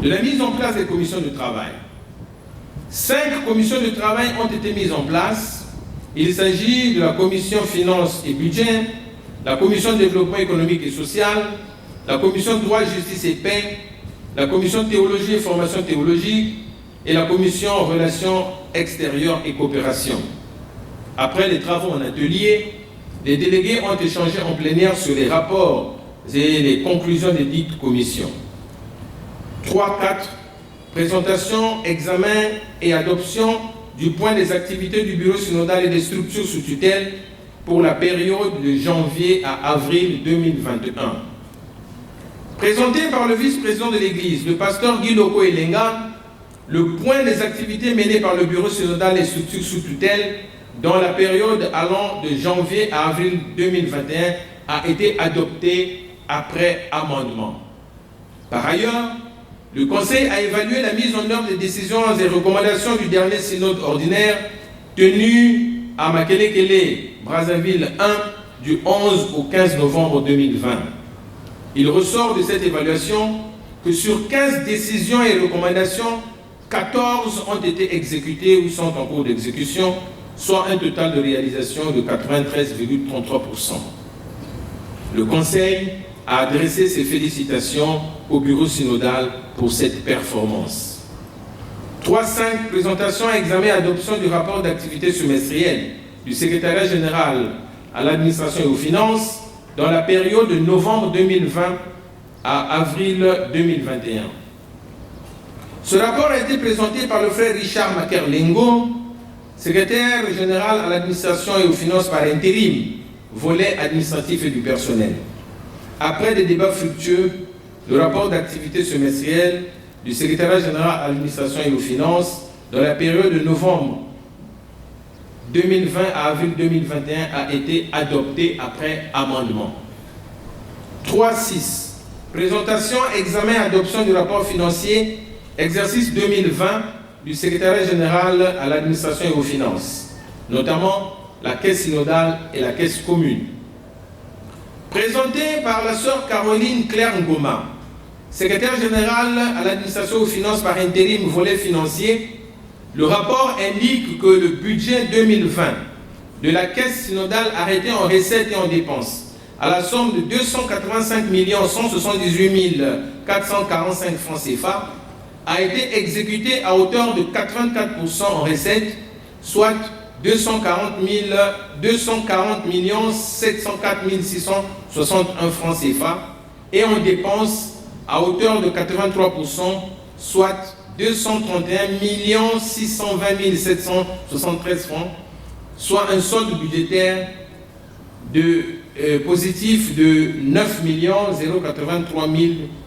De la mise en place des commissions de travail. 5 commissions de travail ont été mises en place. Il s'agit de la commission finances et budget, la commission de développement économique et social, la commission droit, justice et paix, la commission théologie et formation théologique et la commission relations extérieures et coopération. Après les travaux en atelier, les délégués ont échangé en plénière sur les rapports et les conclusions des dites commissions. 3.4. Présentation, examen et adoption du point des activités du bureau synodal et des structures sous tutelle pour la période de janvier à avril 2021. Présenté par le vice-président de l'Église, le pasteur Guy Loko Elenga, le point des activités menées par le bureau synodal et les structures sous tutelle dans la période allant de janvier à avril 2021 a été adopté après amendement. Par ailleurs, le Conseil a évalué la mise en œuvre des décisions et recommandations du dernier synode ordinaire tenu à Makelekele, Brazzaville 1, du 11 au 15 novembre 2020. Il ressort de cette évaluation que sur 15 décisions et recommandations, 14 ont été exécutées ou sont en cours d'exécution, soit un total de réalisation de 93,33%. Le Conseil a adressé ses félicitations au bureau synodal pour cette performance. 3.5. Présentation, examen et adoption du rapport d'activité semestrielle du secrétariat général à l'administration et aux finances dans la période de novembre 2020 à avril 2021. Ce rapport a été présenté par le frère Richard Makerlengo, secrétaire général à l'administration et aux finances par intérim, volet administratif et du personnel. Après des débats fructueux, le rapport d'activité semestrielle du secrétariat général à l'administration et aux finances dans la période de novembre 2020 à avril 2021 a été adopté après amendement. 3.6. Présentation, examen et adoption du rapport financier exercice 2020 du secrétariat général à l'administration et aux finances, notamment la caisse synodale et la caisse commune. Présenté par la sœur Caroline Claire Ngoma, secrétaire générale à l'administration et aux finances par intérim volet financier, le rapport indique que le budget 2020 de la caisse synodale arrêté en recettes et en dépenses à la somme de 285 178 445 francs CFA a été exécuté à hauteur de 84% en recettes, soit 240 704 661 francs CFA, et en dépenses à hauteur de 83%, soit 231 620 773 francs, soit un solde budgétaire positif de 9 083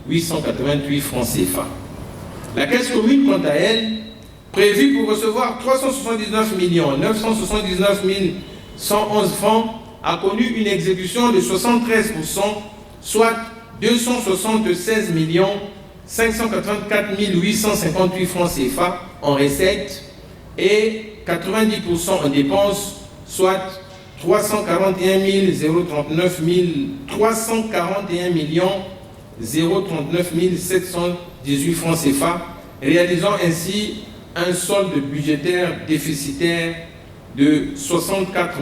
888 francs CFA. La caisse commune, quant à elle, prévue pour recevoir 379 979 111 francs, a connu une exécution de 73%, soit 276 584 858 francs CFA en recettes et 90% en dépenses, soit 341 039 718 francs CFA, réalisant ainsi un solde budgétaire déficitaire de 64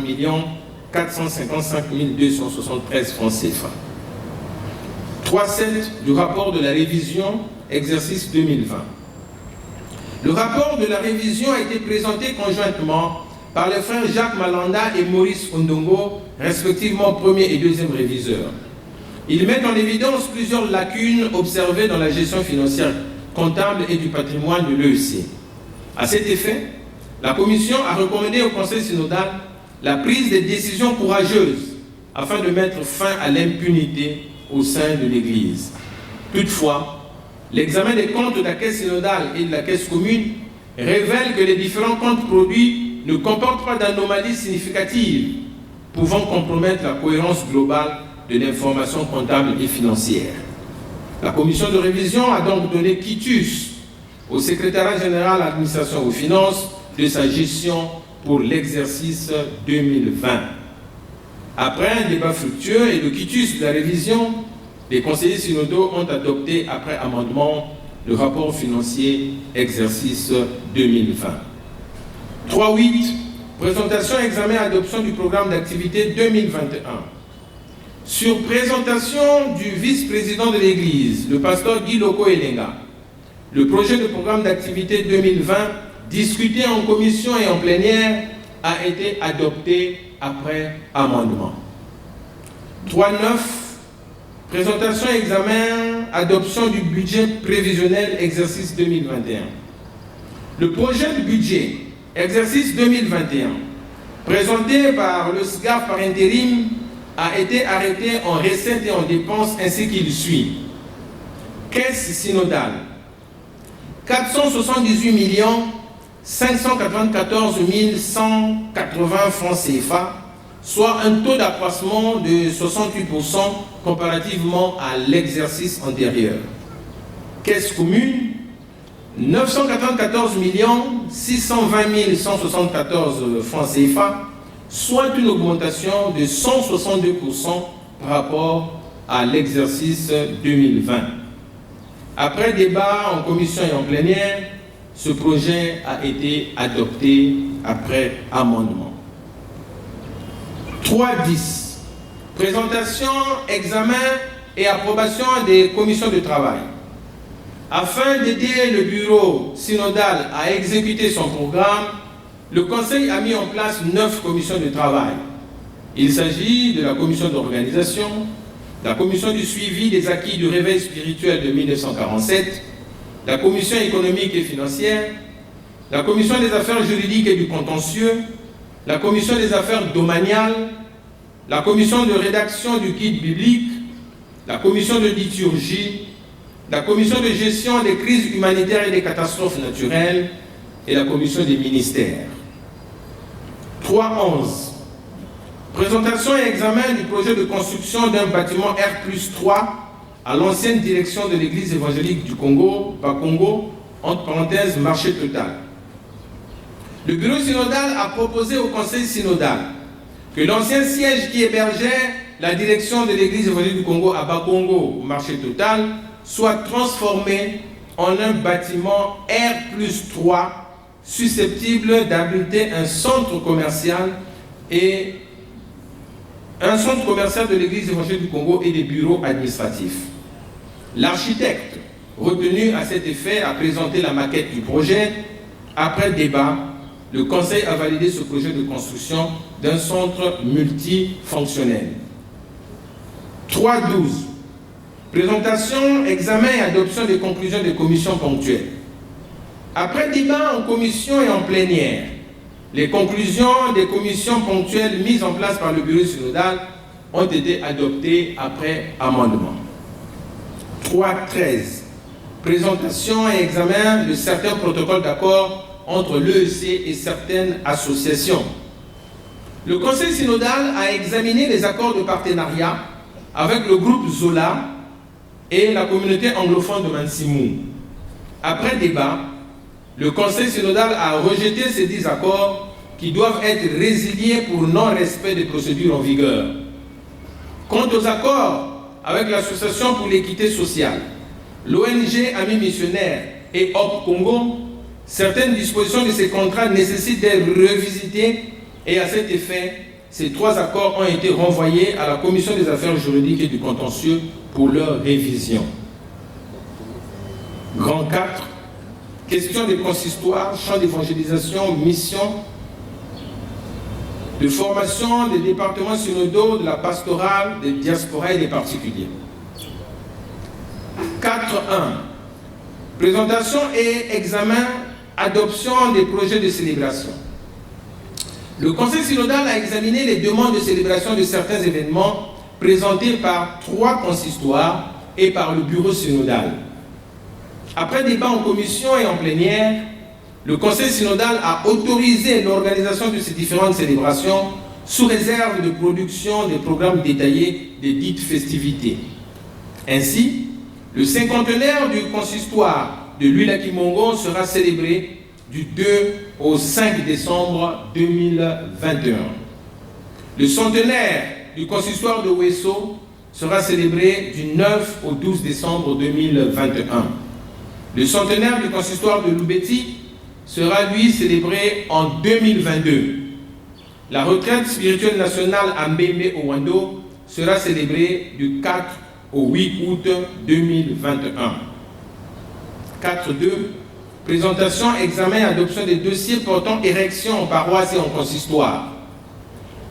455 273 francs CFA. 3.7 du rapport de la révision exercice 2020. Le rapport de la révision a été présenté conjointement par les frères Jacques Malanda et Maurice Ondongo, respectivement premier et deuxième réviseurs. Ils mettent en évidence plusieurs lacunes observées dans la gestion financière, comptable et du patrimoine de l'EEC. À cet effet, la Commission a recommandé au Conseil synodal la prise de décisions courageuses afin de mettre fin à l'impunité au sein de l'Église. Toutefois, l'examen des comptes de la caisse synodale et de la caisse commune révèle que les différents comptes produits ne comportent pas d'anomalies significatives pouvant compromettre la cohérence globale de l'information comptable et financière. La commission de révision a donc donné quitus au secrétariat général à l'administration et aux finances de sa gestion pour l'exercice 2020. Après un débat fructueux et le quitus de la révision, les conseillers synodaux ont adopté après amendement le rapport financier exercice 2020. 3.8. Présentation, examen, adoption du programme d'activité 2021. Sur présentation du vice-président de l'Église, le pasteur Guy Loko Elenga, le projet de programme d'activité 2020, discuté en commission et en plénière, a été adopté après amendement. 3.9, présentation, examen, adoption du budget prévisionnel exercice 2021. Le projet de budget exercice 2021, présenté par le SGAF par intérim, a été arrêté en recettes et en dépenses ainsi qu'il suit. Caisse synodale, 478 594 180 francs CFA, soit un taux d'accroissement de 68% comparativement à l'exercice antérieur. Caisse commune, 994 620 174 francs CFA, soit une augmentation de 162% par rapport à l'exercice 2020. Après débat en commission et en plénière, ce projet a été adopté après amendement. 3.10. Présentation, examen et approbation des commissions de travail. Afin d'aider le bureau synodal à exécuter son programme, le Conseil a mis en place 9 commissions de travail. Il s'agit de la commission d'organisation, la commission du suivi des acquis du réveil spirituel de 1947, la commission économique et financière, la commission des affaires juridiques et du contentieux, la commission des affaires domaniales, la commission de rédaction du guide biblique, la commission de liturgie, la commission de gestion des crises humanitaires et des catastrophes naturelles et la commission des ministères. 3.11. Présentation et examen du projet de construction d'un bâtiment R+3 à l'ancienne direction de l'Église évangélique du Congo, Bakongo, entre parenthèses, marché total. Le bureau synodal a proposé au conseil synodal que l'ancien siège qui hébergeait la direction de l'Église évangélique du Congo à Bakongo, au marché total, soit transformé en un bâtiment R+3 susceptible d'abriter un centre commercial de l'Église évangélique du Congo et des bureaux administratifs. L'architecte retenu à cet effet a présenté la maquette du projet. Après débat, le Conseil a validé ce projet de construction d'un centre multifonctionnel. 3.12. Présentation, examen et adoption des conclusions des commissions ponctuelles. Après débat en commission et en plénière, les conclusions des commissions ponctuelles mises en place par le bureau synodal ont été adoptées après amendement. 3.13. Présentation et examen de certains protocoles d'accord entre l'EEC et certaines associations. Le conseil synodal a examiné les accords de partenariat avec le groupe Zola et la communauté anglophone de Mansimou. Après débat, le conseil synodal a rejeté ces 10 accords qui doivent être résiliés pour non-respect des procédures en vigueur. Quant aux accords avec l'Association pour l'équité sociale, l'ONG Amis Missionnaires et Hop Congo, certaines dispositions de ces contrats nécessitent d'être revisitées et à cet effet, ces 3 accords ont été renvoyés à la Commission des affaires juridiques et du contentieux pour leur révision. Grand 4. Question des consistoires, champ d'évangélisation, mission, de formation des départements synodaux, de la pastorale, des diasporas et des particuliers. 4.1. Présentation et examen, adoption des projets de célébration. Le Conseil synodal a examiné les demandes de célébration de certains événements présentés par 3 consistoires et par le bureau synodal. Après débat en commission et en plénière, le Conseil synodal a autorisé l'organisation de ces différentes célébrations sous réserve de production des programmes détaillés des dites festivités. Ainsi, le 50e du consistoire de l'Uila-Kimongo sera célébré du 2 au 5 décembre 2021. Le centenaire du consistoire de Wesso sera célébré du 9 au 12 décembre 2021. Le centenaire du consistoire de Lubeti sera lui célébré en 2022. La retraite spirituelle nationale à Mbembe Owando sera célébrée du 4 au 8 août 2021. 4.2. Présentation, examen et adoption des dossiers portant érection en paroisse et en consistoire.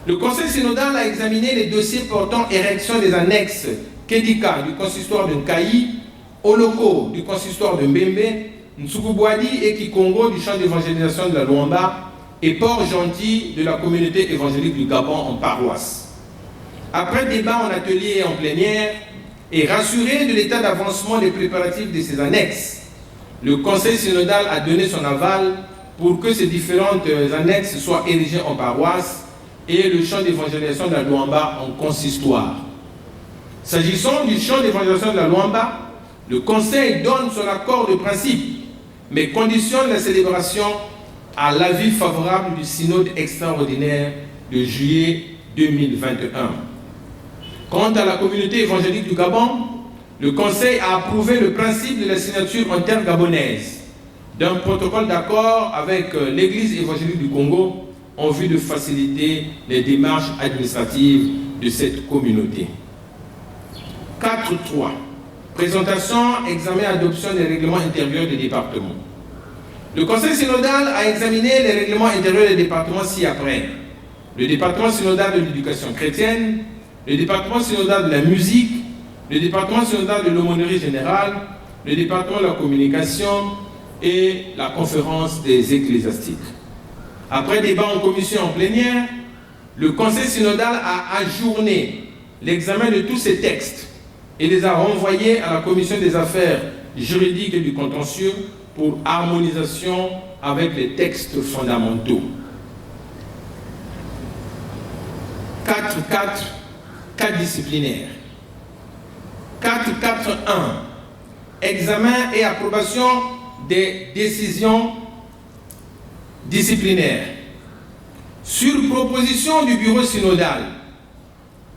Le Conseil synodal a examiné les dossiers portant érection des annexes Kedika du consistoire de Nkayi, Oloko du consistoire de Mbembe, Nsukubwadi et Kikongo du champ d'évangélisation de la Luamba et Port-Gentil de la communauté évangélique du Gabon en paroisse. Après débat en atelier et en plénière, et rassuré de l'état d'avancement des préparatifs de ces annexes, le Conseil synodal a donné son aval pour que ces différentes annexes soient érigées en paroisse et le champ d'évangélisation de la Luamba en consistoire. S'agissant du champ d'évangélisation de la Luamba, le Conseil donne son accord de principe, mais conditionne la célébration à l'avis favorable du synode extraordinaire de juillet 2021. Quant à la communauté évangélique du Gabon, le Conseil a approuvé le principe de la signature intergabonaise d'un protocole d'accord avec l'Église évangélique du Congo en vue de faciliter les démarches administratives de cette communauté. 4.3. Présentation, examen, adoption des règlements intérieurs des départements. Le Conseil synodal a examiné les règlements intérieurs des départements ci-après. Le département synodal de l'éducation chrétienne, le département synodal de la musique, le département synodal de l'aumônerie générale, le département de la communication et la conférence des ecclésiastiques. Après débat en commission en plénière, le Conseil synodal a ajourné l'examen de tous ces textes et les a renvoyés à la commission des affaires juridiques et du contentieux pour harmonisation avec les textes fondamentaux. 4.4. Cas disciplinaires. 4.4.1. Examen et approbation des décisions disciplinaires. Sur proposition du bureau synodal,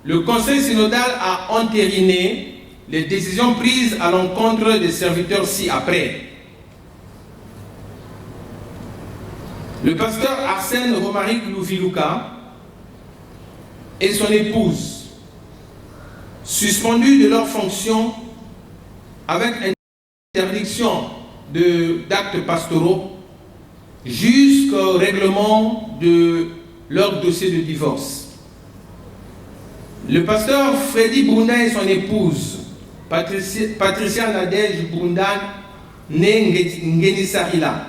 le Conseil synodal a entériné les décisions prises à l'encontre des serviteurs ci-après. Le pasteur Arsène Romaric Louvilouka et son épouse, suspendus de leurs fonctions avec interdiction d'actes pastoraux jusqu'au règlement de leur dossier de divorce. Le pasteur Freddy Brunda et son épouse, Patricia Nadège Brunda, née Ngenisarila,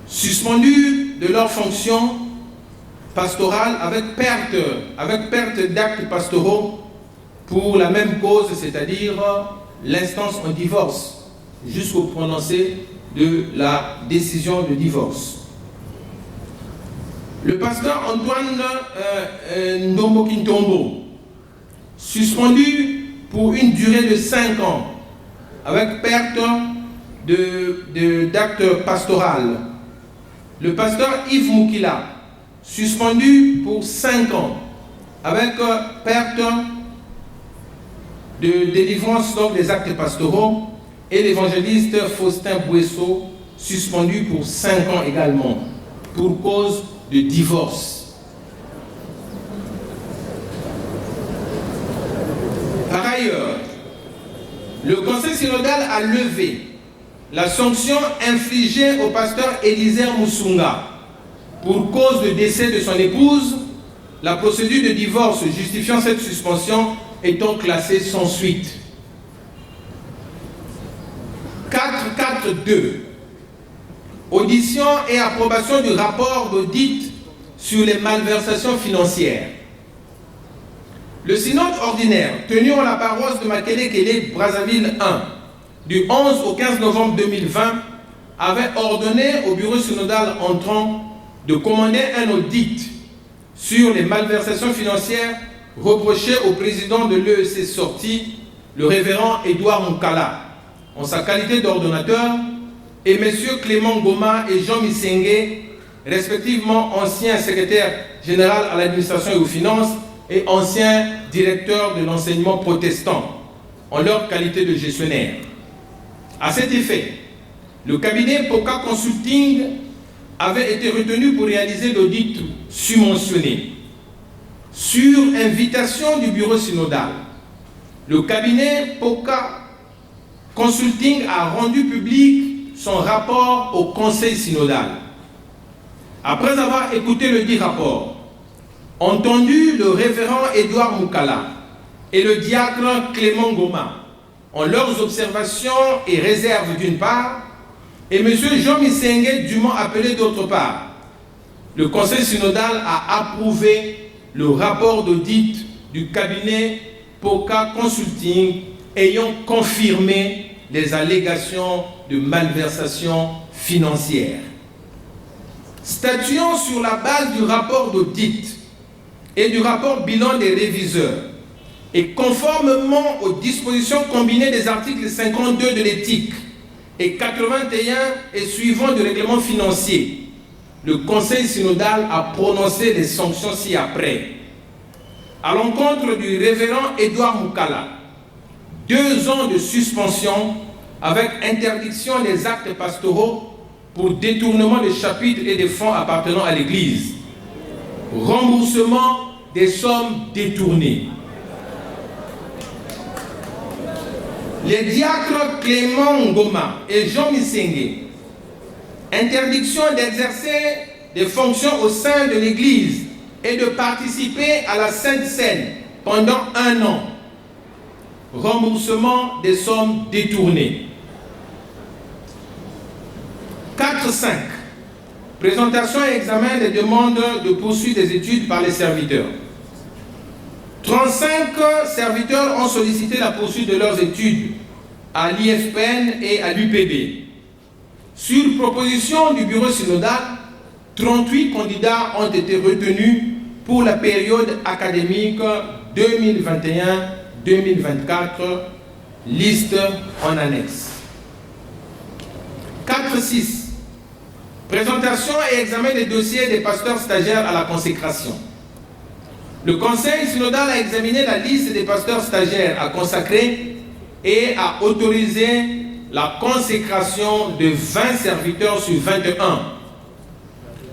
suspendus de leurs fonctions pastorales avec perte d'actes pastoraux pour la même cause, c'est-à-dire l'instance en divorce, jusqu'au prononcé de la décision de divorce. Le pasteur Antoine Ndombo Kintombo, suspendu pour une durée de 5 ans, avec perte d'actes pastoral. Le pasteur Yves Moukila, suspendu pour 5 ans, avec perte de délivrance donc des actes pastoraux, et l'évangéliste Faustin Bouesso, suspendu pour 5 ans également, pour cause de divorce. Par ailleurs, le Conseil synodal a levé la sanction infligée au pasteur Élisée Moussunga pour cause de décès de son épouse, la procédure de divorce justifiant cette suspension étant classée sans suite. 4.4.2. Audition et approbation du rapport d'audit sur les malversations financières. Le synode ordinaire, tenu en la paroisse de Makele-Kele, Brazzaville 1, du 11 au 15 novembre 2020, avait ordonné au bureau synodal entrant de commander un audit sur les malversations financières reprochées au président de l'EEC sorti, le révérend Édouard Moukala, en sa qualité d'ordonnateur, et M. Clément Goma et Jean Missengue, respectivement ancien secrétaire général à l'administration et aux finances et ancien directeur de l'enseignement protestant, en leur qualité de gestionnaire. À cet effet, le cabinet Poca Consulting avait été retenu pour réaliser l'audit submentionné. Sur invitation du bureau synodal, le cabinet Poca Consulting a rendu public son rapport au Conseil synodal. Après avoir écouté le dit rapport, entendu le révérend Édouard Moukala et le diacre Clément Goma en leurs observations et réserves d'une part, et M. Jean Missengue dûment appelé d'autre part, le Conseil synodal a approuvé le rapport d'audit du cabinet POCA Consulting ayant confirmé les allégations de malversation financière. Statuant sur la base du rapport d'audit et du rapport bilan des réviseurs et conformément aux dispositions combinées des articles 52 de l'éthique et 81 et suivants du règlement financier, le Conseil synodal a prononcé les sanctions ci-après. À l'encontre du révérend Édouard Moukala, 2 ans de suspension avec interdiction des actes pastoraux pour détournement des chapitres et des fonds appartenant à l'Église, remboursement des sommes détournées. Les diacres Clément Ngoma et Jean Missengue, interdiction d'exercer des fonctions au sein de l'Église et de participer à la Sainte Seine pendant 1 an. Remboursement des sommes détournées. 4.5. Présentation et examen des demandes de poursuite des études par les serviteurs. 35 serviteurs ont sollicité la poursuite de leurs études à l'IFPN et à l'UPB. Sur proposition du bureau synodal, 38 candidats ont été retenus pour la période académique 2021-2024, liste en annexe. 4.6. Présentation et examen des dossiers des pasteurs stagiaires à la consécration. Le Conseil synodal a examiné la liste des pasteurs stagiaires à consacrer et a autorisé la consécration de 20 serviteurs sur 21.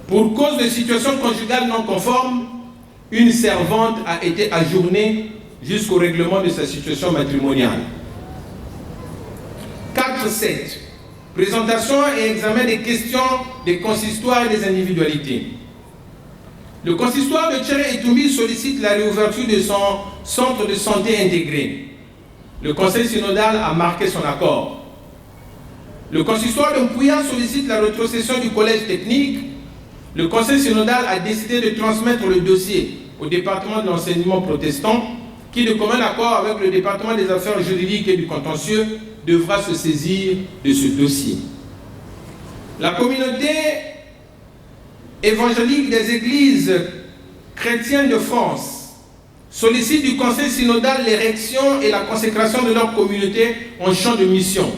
Pour cause de situation conjugale non conforme, une servante a été ajournée jusqu'au règlement de sa situation matrimoniale. 4.7. Présentation et examen des questions des consistoires et des individualités. Le consistoire de Tchéré-Etoumi sollicite la réouverture de son centre de santé intégré. Le Conseil synodal a marqué son accord. Le consistoire de Mpouya sollicite la rétrocession du collège technique. Le Conseil synodal a décidé de transmettre le dossier au département de l'enseignement protestant qui, de commun accord avec le département des affaires juridiques et du contentieux, devra se saisir de ce dossier. La communauté évangélique des églises chrétiennes de France sollicite du Conseil synodal l'érection et la consécration de leur communauté en champ de mission.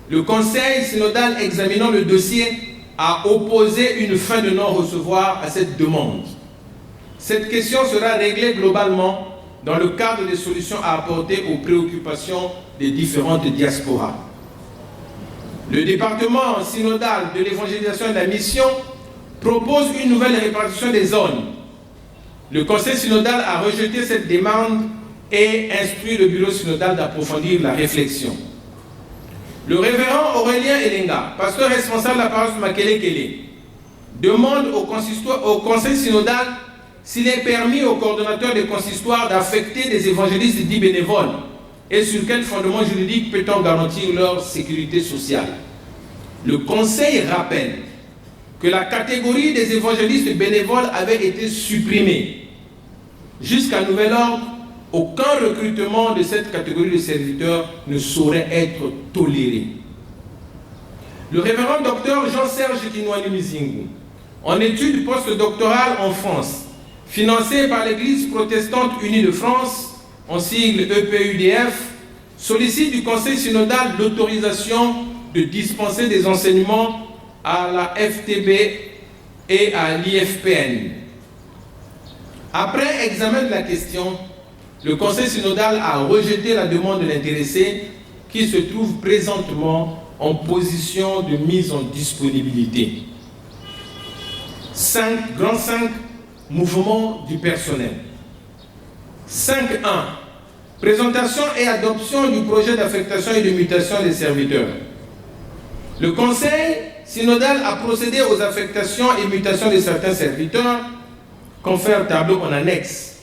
Le Conseil synodal examinant le dossier a opposé une fin de non-recevoir à cette demande. Cette question sera réglée globalement dans le cadre des solutions à apporter aux préoccupations des différentes diasporas. Le département synodal de l'évangélisation et de la mission propose une nouvelle répartition des zones. Le Conseil synodal a rejeté cette demande et instruit le bureau synodal d'approfondir la réflexion. Le révérend Aurélien Elenga, pasteur responsable de la paroisse de Makele-Kele, demande au Conseil synodal s'il est permis aux coordonnateurs des consistoires d'affecter des évangélistes dits bénévoles et sur quel fondement juridique peut-on garantir leur sécurité sociale. Le Conseil rappelle que la catégorie des évangélistes bénévoles avait été supprimée. Jusqu'à nouvel ordre, aucun recrutement de cette catégorie de serviteurs ne saurait être toléré. Le révérend docteur Jean-Serge Kinwani Mizingu, en études postdoctorales en France, financé par l'Église protestante unie de France, en sigle EPUDF, sollicite du Conseil synodal l'autorisation de dispenser des enseignements à la FTB et à l'IFPN. Après examen de la question, le Conseil synodal a rejeté la demande de l'intéressé qui se trouve présentement en position de mise en disponibilité. 5. Mouvement du personnel. 5.1. Présentation et adoption du projet d'affectation et de mutation des serviteurs. Le Conseil synodal a procédé aux affectations et mutations de certains serviteurs confère tableau en annexe.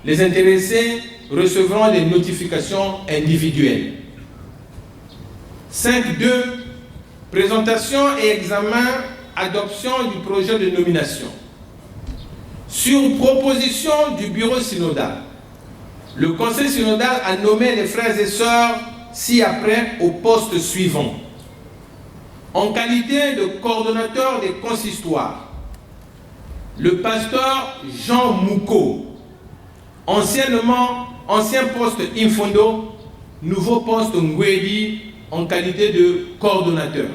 Les intéressés recevront des notifications individuelles. 5.2. Présentation et examen, adoption du projet de nomination. Sur proposition du bureau synodal, le conseil synodal a nommé les frères et sœurs ci-après au poste suivant. En qualité de coordonnateur des consistoires, le pasteur Jean Mouko, ancien poste Infondo, nouveau poste Ngwedi, en qualité de coordonnateur.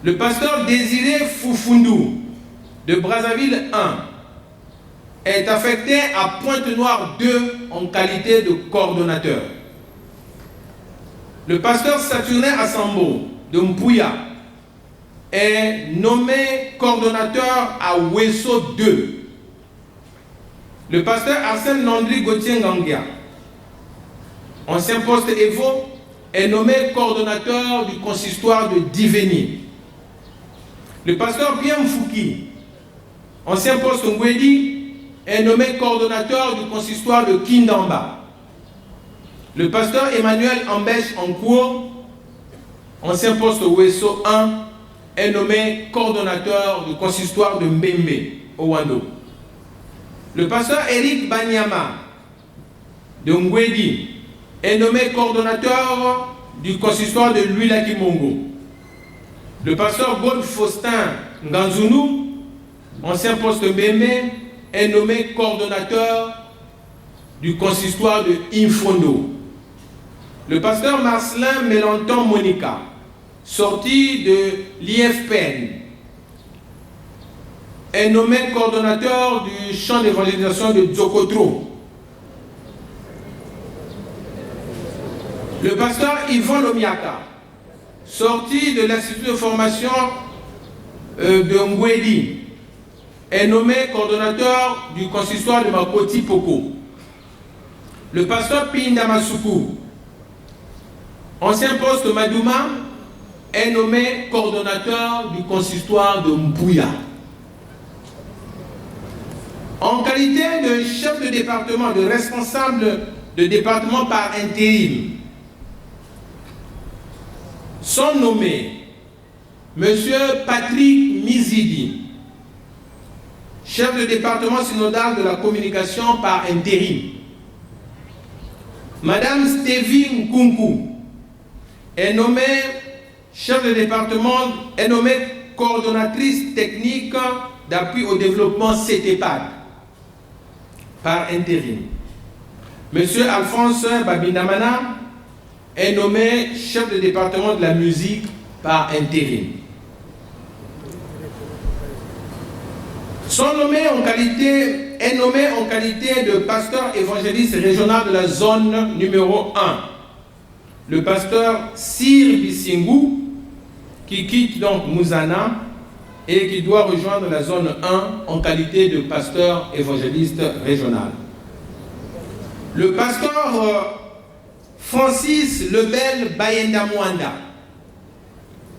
Le pasteur Désiré Foufoundou, de Brazzaville 1, est affecté à Pointe-Noire 2 en qualité de coordonnateur. Le pasteur Saturnin Assambo, de Mpouya, est nommé coordonnateur à Wesso 2. Le pasteur Arsène Landry Gauthier Ngangia, ancien poste Evo, est nommé coordonnateur du consistoire de Diveni. Le pasteur Pierre Mfouki, ancien poste Ngwedi, est nommé coordonnateur du consistoire de Kindamba. Le pasteur Emmanuel Ambèche Ankour, ancien poste Wesso 1, est nommé coordonnateur du consistoire de Mbembe, au Wando. Le pasteur Eric Banyama, de Ngwedi, est nommé coordonnateur du consistoire de Luila-Kimongo. Le pasteur God Faustin Nganzounou, ancien poste Mbembe, est nommé coordonnateur du consistoire de Infondo. Le pasteur Marcelin Mélenton Monica, sorti de l'IFPN, est nommé coordonnateur du champ d'évangélisation de Dzokotro. Le pasteur Yvon Lomiaka, sorti de l'Institut de formation de Ngwedi, est nommé coordonnateur du consistoire de Makoti Poko. Le pasteur Pinda Masuku, ancien poste Madouma, est nommé coordonnateur du consistoire de Mpouya. En qualité de chef de département, de responsable de département par intérim, sont nommés M. Patrick Mizidi, chef de département synodal de la communication par intérim. Madame Stéphine Nkunku est nommée chef de département, est nommée coordonnatrice technique d'appui au développement CETEPAD par intérim. Monsieur Alphonse Babindamana est nommé chef de département de la musique par intérim. Est nommé en qualité de pasteur évangéliste régional de la zone numéro 1. Le pasteur Sir Bissingou, qui quitte donc Mouzana et qui doit rejoindre la zone 1 en qualité de pasteur évangéliste régional. Le pasteur Francis Lebel Bayenda Mwanda,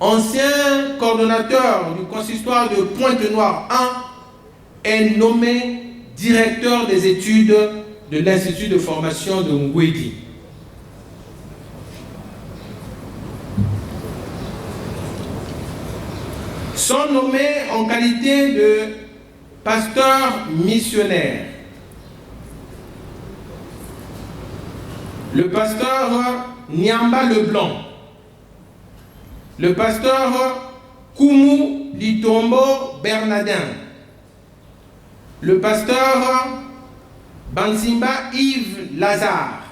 ancien coordonnateur du consistoire de Pointe-Noire 1, est nommé directeur des études de l'Institut de formation de Ngwedi. Sont nommés en qualité de pasteur missionnaire le pasteur Nyamba Leblanc, le pasteur Koumou Litombo Bernardin, le pasteur Banzimba Yves Lazare.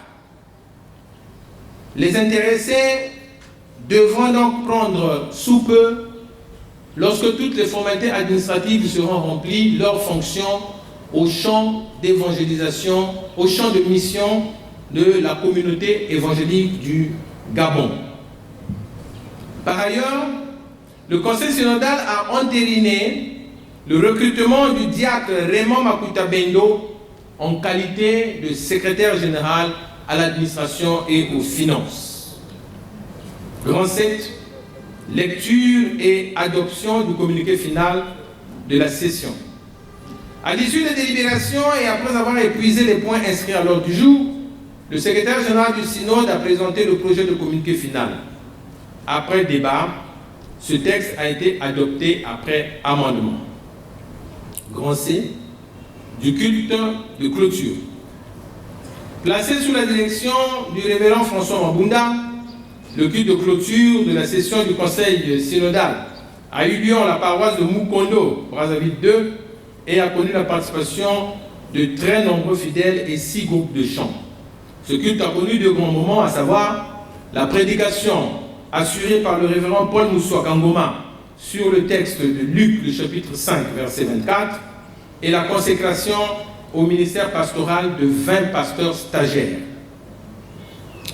Les intéressés devront donc prendre sous peu, lorsque toutes les formalités administratives seront remplies, leurs fonctions au champ d'évangélisation, au champ de mission de la communauté évangélique du Gabon. Par ailleurs, le Conseil synodal a entériné le recrutement du diacre Raymond Makuta Bendo en qualité de secrétaire général à l'administration et aux finances. Grand 7, lecture et adoption du communiqué final de la session. À l'issue des délibérations et après avoir épuisé les points inscrits à l'ordre du jour, le secrétaire général du synode a présenté le projet de communiqué final. Après débat, ce texte a été adopté après amendement. Grand C, du culte de clôture. Placé sous la direction du révérend François Mabunda, le culte de clôture de la session du conseil synodal a eu lieu en la paroisse de Mukondo, Brazzaville 2, et a connu la participation de très nombreux fidèles et 6 groupes de chants. Ce culte a connu de grands moments, à savoir la prédication assurée par le révérend Paul Moussouak Kangoma sur le texte de Luc, le chapitre 5, verset 24, et la consécration au ministère pastoral de 20 pasteurs stagiaires.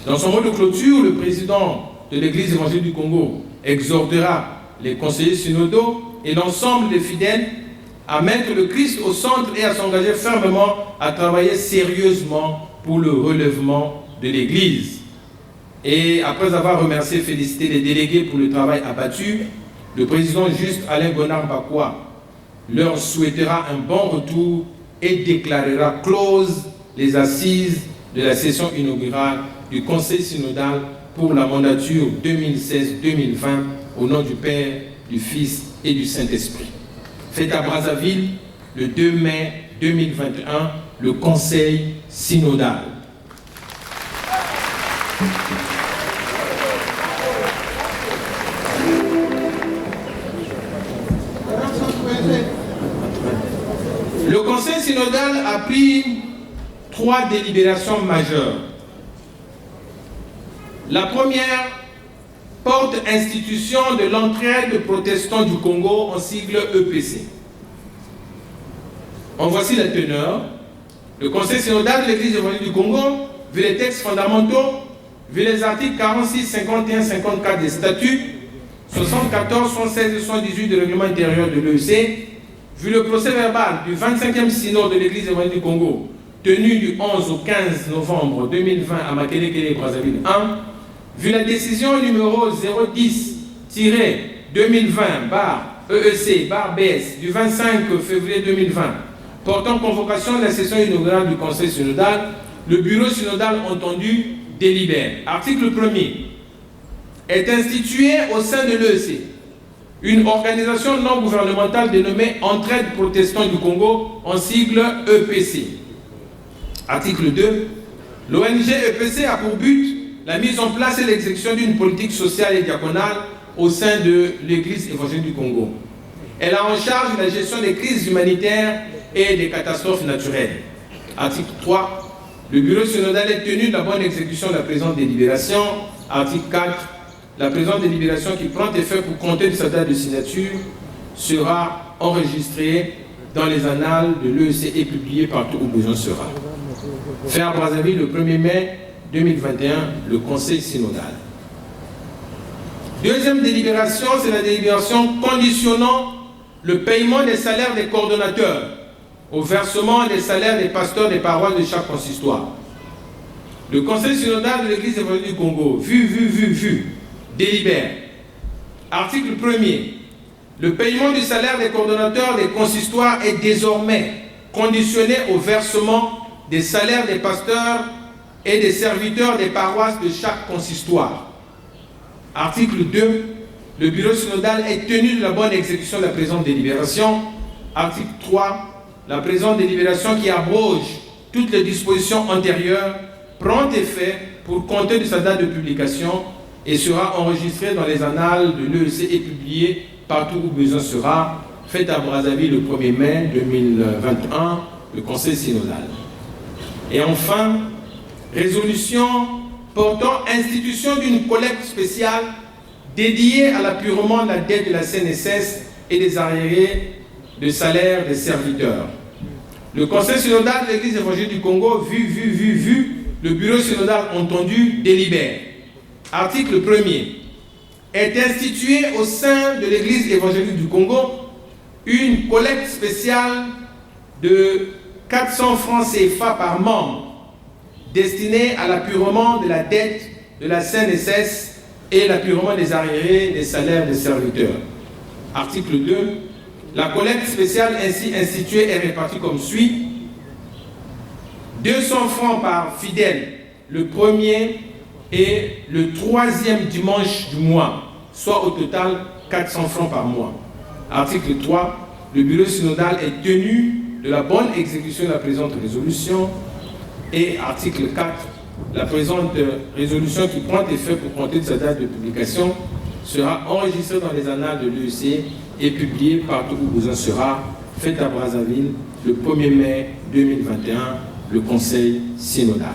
Dans son mot de clôture, le président de l'Église évangélique du Congo exhortera les conseillers synodaux et l'ensemble des fidèles à mettre le Christ au centre et à s'engager fermement à travailler sérieusement pour le relèvement de l'Église. Et après avoir remercié et félicité les délégués pour le travail abattu, le président Juste Alain Gonard Bakwa leur souhaitera un bon retour et déclarera close les assises de la session inaugurale du Conseil synodal pour la mandature 2016-2020 au nom du Père, du Fils et du Saint-Esprit. Fait à Brazzaville le 2 mai 2021, le Conseil synodal. Le Conseil synodal a pris 3 délibérations majeures. La première porte institution de l'entraide protestante du Congo en sigle EPC. En voici la teneur. Le Conseil synodal de l'Église évangélique du Congo, vu les textes fondamentaux, vu les articles 46, 51, 54 des statuts, 74, 76 et 78 du règlement intérieur de l'EEC, vu le procès verbal du 25e synode de l'Église évangélique du Congo, tenu du 11 au 15 novembre 2020 à Makelekele, Brazzaville 1, vu la décision numéro 010-2020-EEC-BS du 25 février 2020 portant convocation de la session inaugurale du Conseil synodal, le bureau synodal entendu délibère. Article 1er. Est instituée au sein de l'EEC une organisation non gouvernementale dénommée Entraide protestante du Congo en sigle EPC. Article 2. L'ONG EPC a pour but la mise en place et l'exécution d'une politique sociale et diaconale au sein de l'Église évangélique du Congo. Elle a en charge la gestion des crises humanitaires et des catastrophes naturelles. Article 3. Le bureau synodal est tenu de la bonne exécution de la présente délibération. Article 4. La présente délibération qui prend effet pour compter de sa date de signature sera enregistrée dans les annales de l'EEC et publiée partout où besoin sera. Fait à Brazzaville le 1er mai 2021, le Conseil synodal. Deuxième délibération, c'est la délibération conditionnant le paiement des salaires des coordonnateurs au versement des salaires des pasteurs des paroisses de chaque consistoire. Le Conseil synodal de l'Église évangélique du Congo, délibère. Article 1er. Le paiement du salaire des coordonnateurs des consistoires est désormais conditionné au versement des salaires des pasteurs et des serviteurs des paroisses de chaque consistoire. Article 2. Le bureau synodal est tenu de la bonne exécution de la présente délibération. Article 3. La présente délibération qui abroge toutes les dispositions antérieures prend effet pour compter de sa date de publication et sera enregistrée dans les annales de l'EEC et publiée partout où besoin sera. Fait à Brazzaville le 1er mai 2021, le Conseil synodal. Et enfin, résolution portant institution d'une collecte spéciale dédiée à l'apurement de la dette de la CNSS et des arriérés de salaire des serviteurs. Le Conseil synodal de l'Église évangélique du Congo, le bureau synodal entendu délibère. Article 1er. Est instituée au sein de l'Église évangélique du Congo une collecte spéciale de 400 francs CFA par membre destinée à l'apurement de la dette de la CNSS et l'apurement des arriérés des salaires des serviteurs. Article 2. La collecte spéciale ainsi instituée est répartie comme suit. 200 francs par fidèle le premier et le troisième dimanche du mois, soit au total 400 francs par mois. Article 3. Le bureau synodal est tenu de la bonne exécution de la présente résolution. Et article 4. La présente résolution qui prend effet pour compter de sa date de publication sera enregistrée dans les annales de l'UEC et publiée partout où besoin sera, faite à Brazzaville le 1er mai 2021, le Conseil synodal.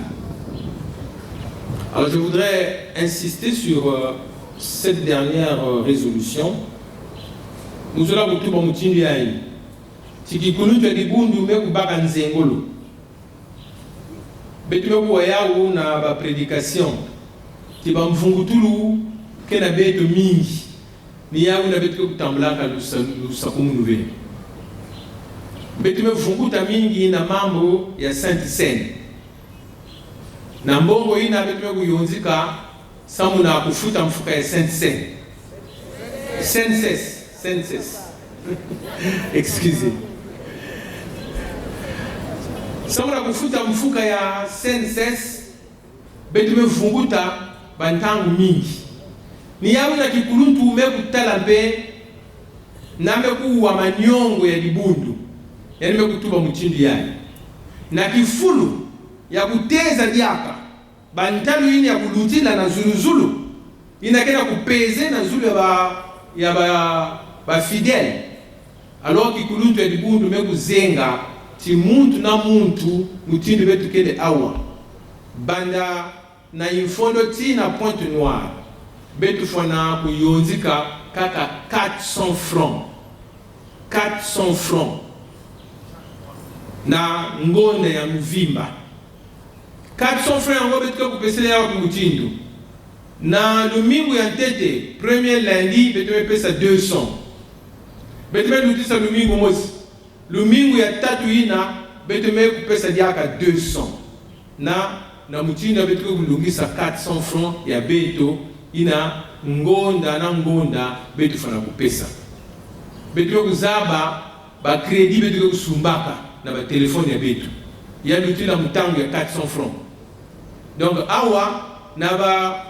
Alors je voudrais insister sur cette dernière résolution. Nous allons vous trouver mutindi yayi. Tikikunu twa dibundu mekubaka nzengolo. Betume kuwaya na ba prédication. Tiba mfungutulu kena beto mingi. Ni yawu na betu kutambulaka lusakumu nuveni. Betume mfunguta mingi na mambo ya Sainte Seine. Na mbongo ina betume kuyonzika samu na kufuta mfuka ya Sainte Seine. Census. Excusez. Samu na kufuta mfuka ya census betume mfunguta bantangu mingi. Ni yawu na kikuluntu umekutala mbe na mekuwa manyongo ya libundu. Yani mekutuba mchindi yayi. Na kifulu ya kuteza diaka bantalu ini ya kulutila na zuluzulu inakena kupeze na zulu ya ba fidèle. Alors kikuluntu ya libundu mekuzenga ti muntu na muntu mutindi betu kende awa banda na infondo ti na Pointe Noire betu fana kuyonzika kaka 400 francs 400 francs na ngonde ya mvimba 400 francs yango betu kupesela ya kumutindo na lumingu ya ntete premier lundi betu pesa 200 betu lutisa lumingu mosi lumingu ya tatu ina betu kupesa diaka 200 na mutindo betu kulungisa 400 francs ya beto ina ngonda betu fana kupesa betu kuzaba ba crédit betu kusumbaka na ba téléphone ya betu ya lutila mutango ya 400 francs. Donc awa na ba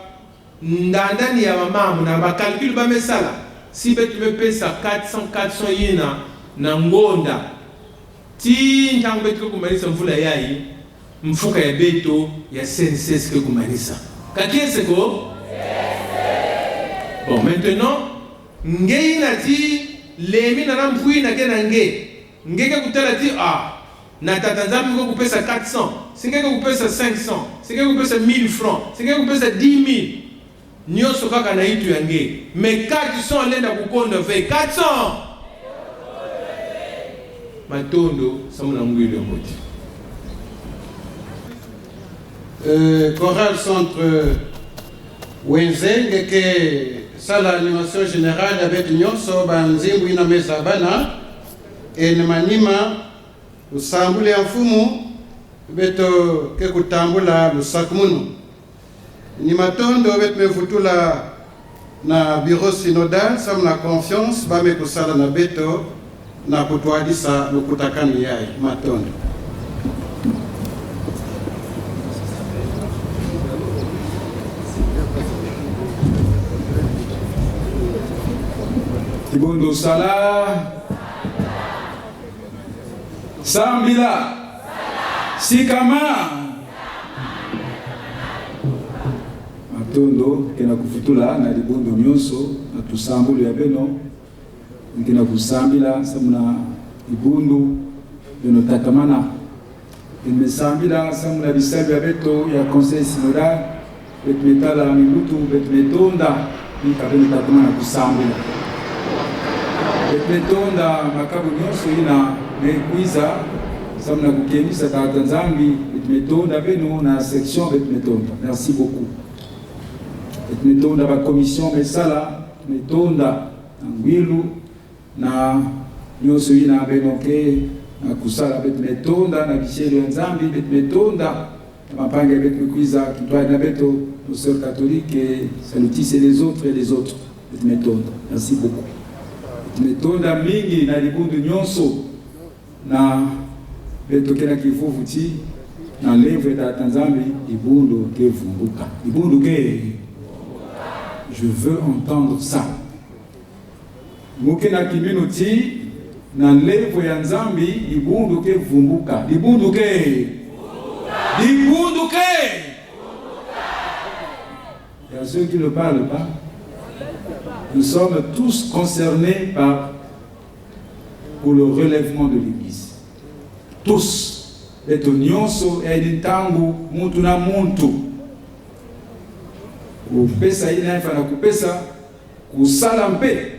ndandani ya mamamu na ba calcul ba mesala si betu pesa 400 yina na ngonda ti ntango betu kumanisa mvula yayi mfuka ya beto ya census ke kumanisa kakiese ko. Bon, maintenant, ngei na ti lemi na nampui na kena ngeke kutala ti na tatanzambi ko kupesa 400, singeke kupesa 500, singeke kupesa 1000 francs, singeke kupesa 10,000. Nyoso kaka na itu ya nge. Mais 400 lenda kukonda ve 400. Matondo samuna ngwili ngoti. Chorale Centre Wenzenge ke sala animation générale avec nyonso banzimbu ina meza bana enemanima usambule ya mfumu beto ke kutambula lusakumuno ni matondo beto mevutula na bureau synodal sam na confiance ba me kusala na beto na kutwadisa lukutakani yai matondo. Kibondo sala Sambila Sikama Matondo kena kufutula na libondo nyonso na tusambulu ya beno kena kusambila samuna libondo beno takamana imesambila samuna bisabi ya beto ya conseil synodal betmetala minutu betmetonda nikabeno takamana kusambila betmetonda makabu nyonso ina mekwiza samna kukemisa tata nzambi betmetonda beno na section betmetonda. Merci beaucoup. Betmetonda ba commission mesala metonda ngwilu na nyonso ina benoke na kusala betmetonda na bishelo nzambi betmetonda mapanga betmekwiza kitwa na beto nos sœurs catholiques et salutissez les autres betmetonda. Merci beaucoup. metonda mingi na libundu nyonso na betokela kifufu ti na levre da Tanzambi libundu ke vumbuka. Libundu ke je veux entendre ça. Muke na kimino ti na levre ya Nzambi libundu ke vumbuka. Libundu ke libundu ke. Il y a ceux qui ne parlent pas. Nous sommes tous concernés pour le relèvement de l'Église. Tous. Et nyonso editangu muntu na muntu. Kupesa ina ifana kupesa, kusala mpe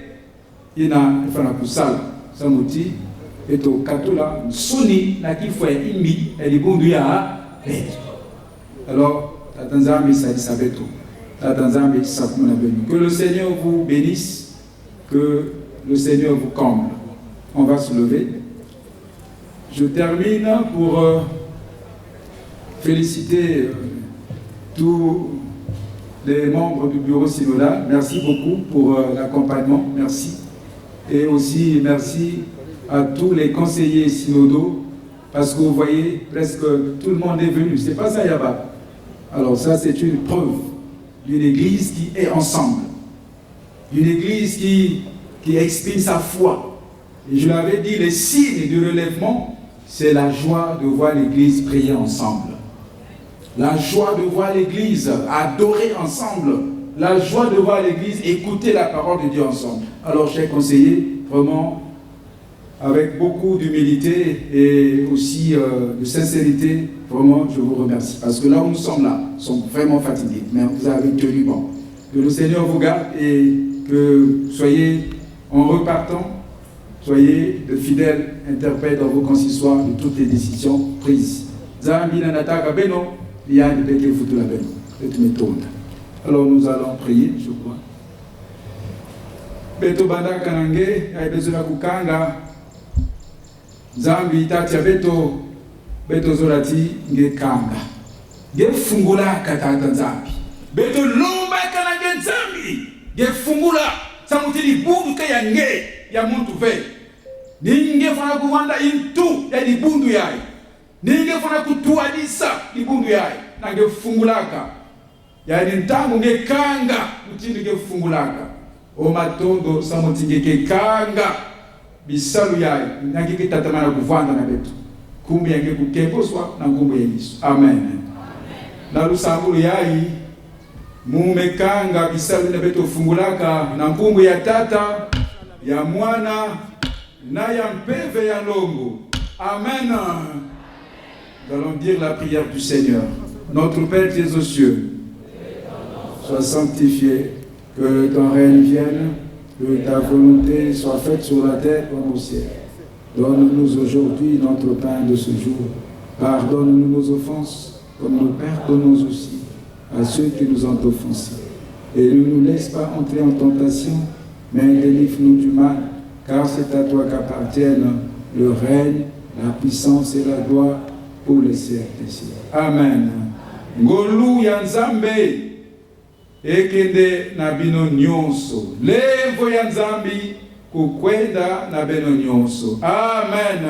ina ifana kusala. Samuti eto katula suni na kifwa imbi elibundu ya Petro. Alors, Tanzambi sabeto. Que le Seigneur vous bénisse, que le Seigneur vous comble. On va se lever. Je termine pour féliciter tous les membres du bureau synodal. Merci beaucoup pour l'accompagnement. Merci. Et aussi merci à tous les conseillers synodaux, parce que vous voyez, presque tout le monde est venu. C'est pas ça, Yaba. Alors ça, c'est une preuve d'une église qui est ensemble, d'une église qui exprime sa foi. Et je l'avais dit, les signes du relèvement, c'est la joie de voir l'église prier ensemble, la joie de voir l'église adorer ensemble, la joie de voir l'église écouter la parole de Dieu ensemble. Alors, chers conseillers, vraiment, avec beaucoup d'humilité et aussi de sincérité, vraiment, je vous remercie. Parce que là où nous sommes là, nous sommes vraiment fatigués. Mais vous avez tenu bon. Que le Seigneur vous garde et que soyez, en repartant, soyez de fidèles interprètes dans vos consistoires de toutes les décisions prises. Alors nous allons prier, je crois. Beto banda kanange, ay besoin kukanga. Zambi tati ya beto zorati nge kanga. Nge fungula katata Nzambi. Beto lomba kanange Nzambi. Nge fungula samutili bundu ke ya nge ya muntu ve. Ninge fana kuwanda intu ya di bundu yai. Ninge fana kutuadisa di bundu yai. Na nge fungulaka. Ya di ntangu nge kanga mutindi nge fungulaka. O matondo samutinge ke kanga. Bisalu yai, nangiki tatamana kuvanda na betu. Kumbi yange kukeboswa na ngumbu ya Yesu. Amen. Na lusambulu yai, mumekanga bisalu na betu fungulaka na ngumbu ya tata, ya mwana, na ya mpeve ya longo. Amen. Nous allons dire la prière du Seigneur. Notre Père qui es aux cieux, sois sanctifié, que ton règne vienne. Que ta volonté soit faite sur la terre comme au ciel. Donne-nous aujourd'hui notre pain de ce jour. Pardonne-nous nos offenses, comme nous pardonnons aussi à ceux qui nous ont offensés. Et ne nous laisse pas entrer en tentation, mais délivre-nous du mal, car c'est à toi qu'appartiennent le règne, la puissance et la gloire pour les siècles des siècles. Amen. Ngolu ya Nzambe. Ekende na bino nyonso. Levo ya Nzambi kukwenda na bino nyonso. Amen.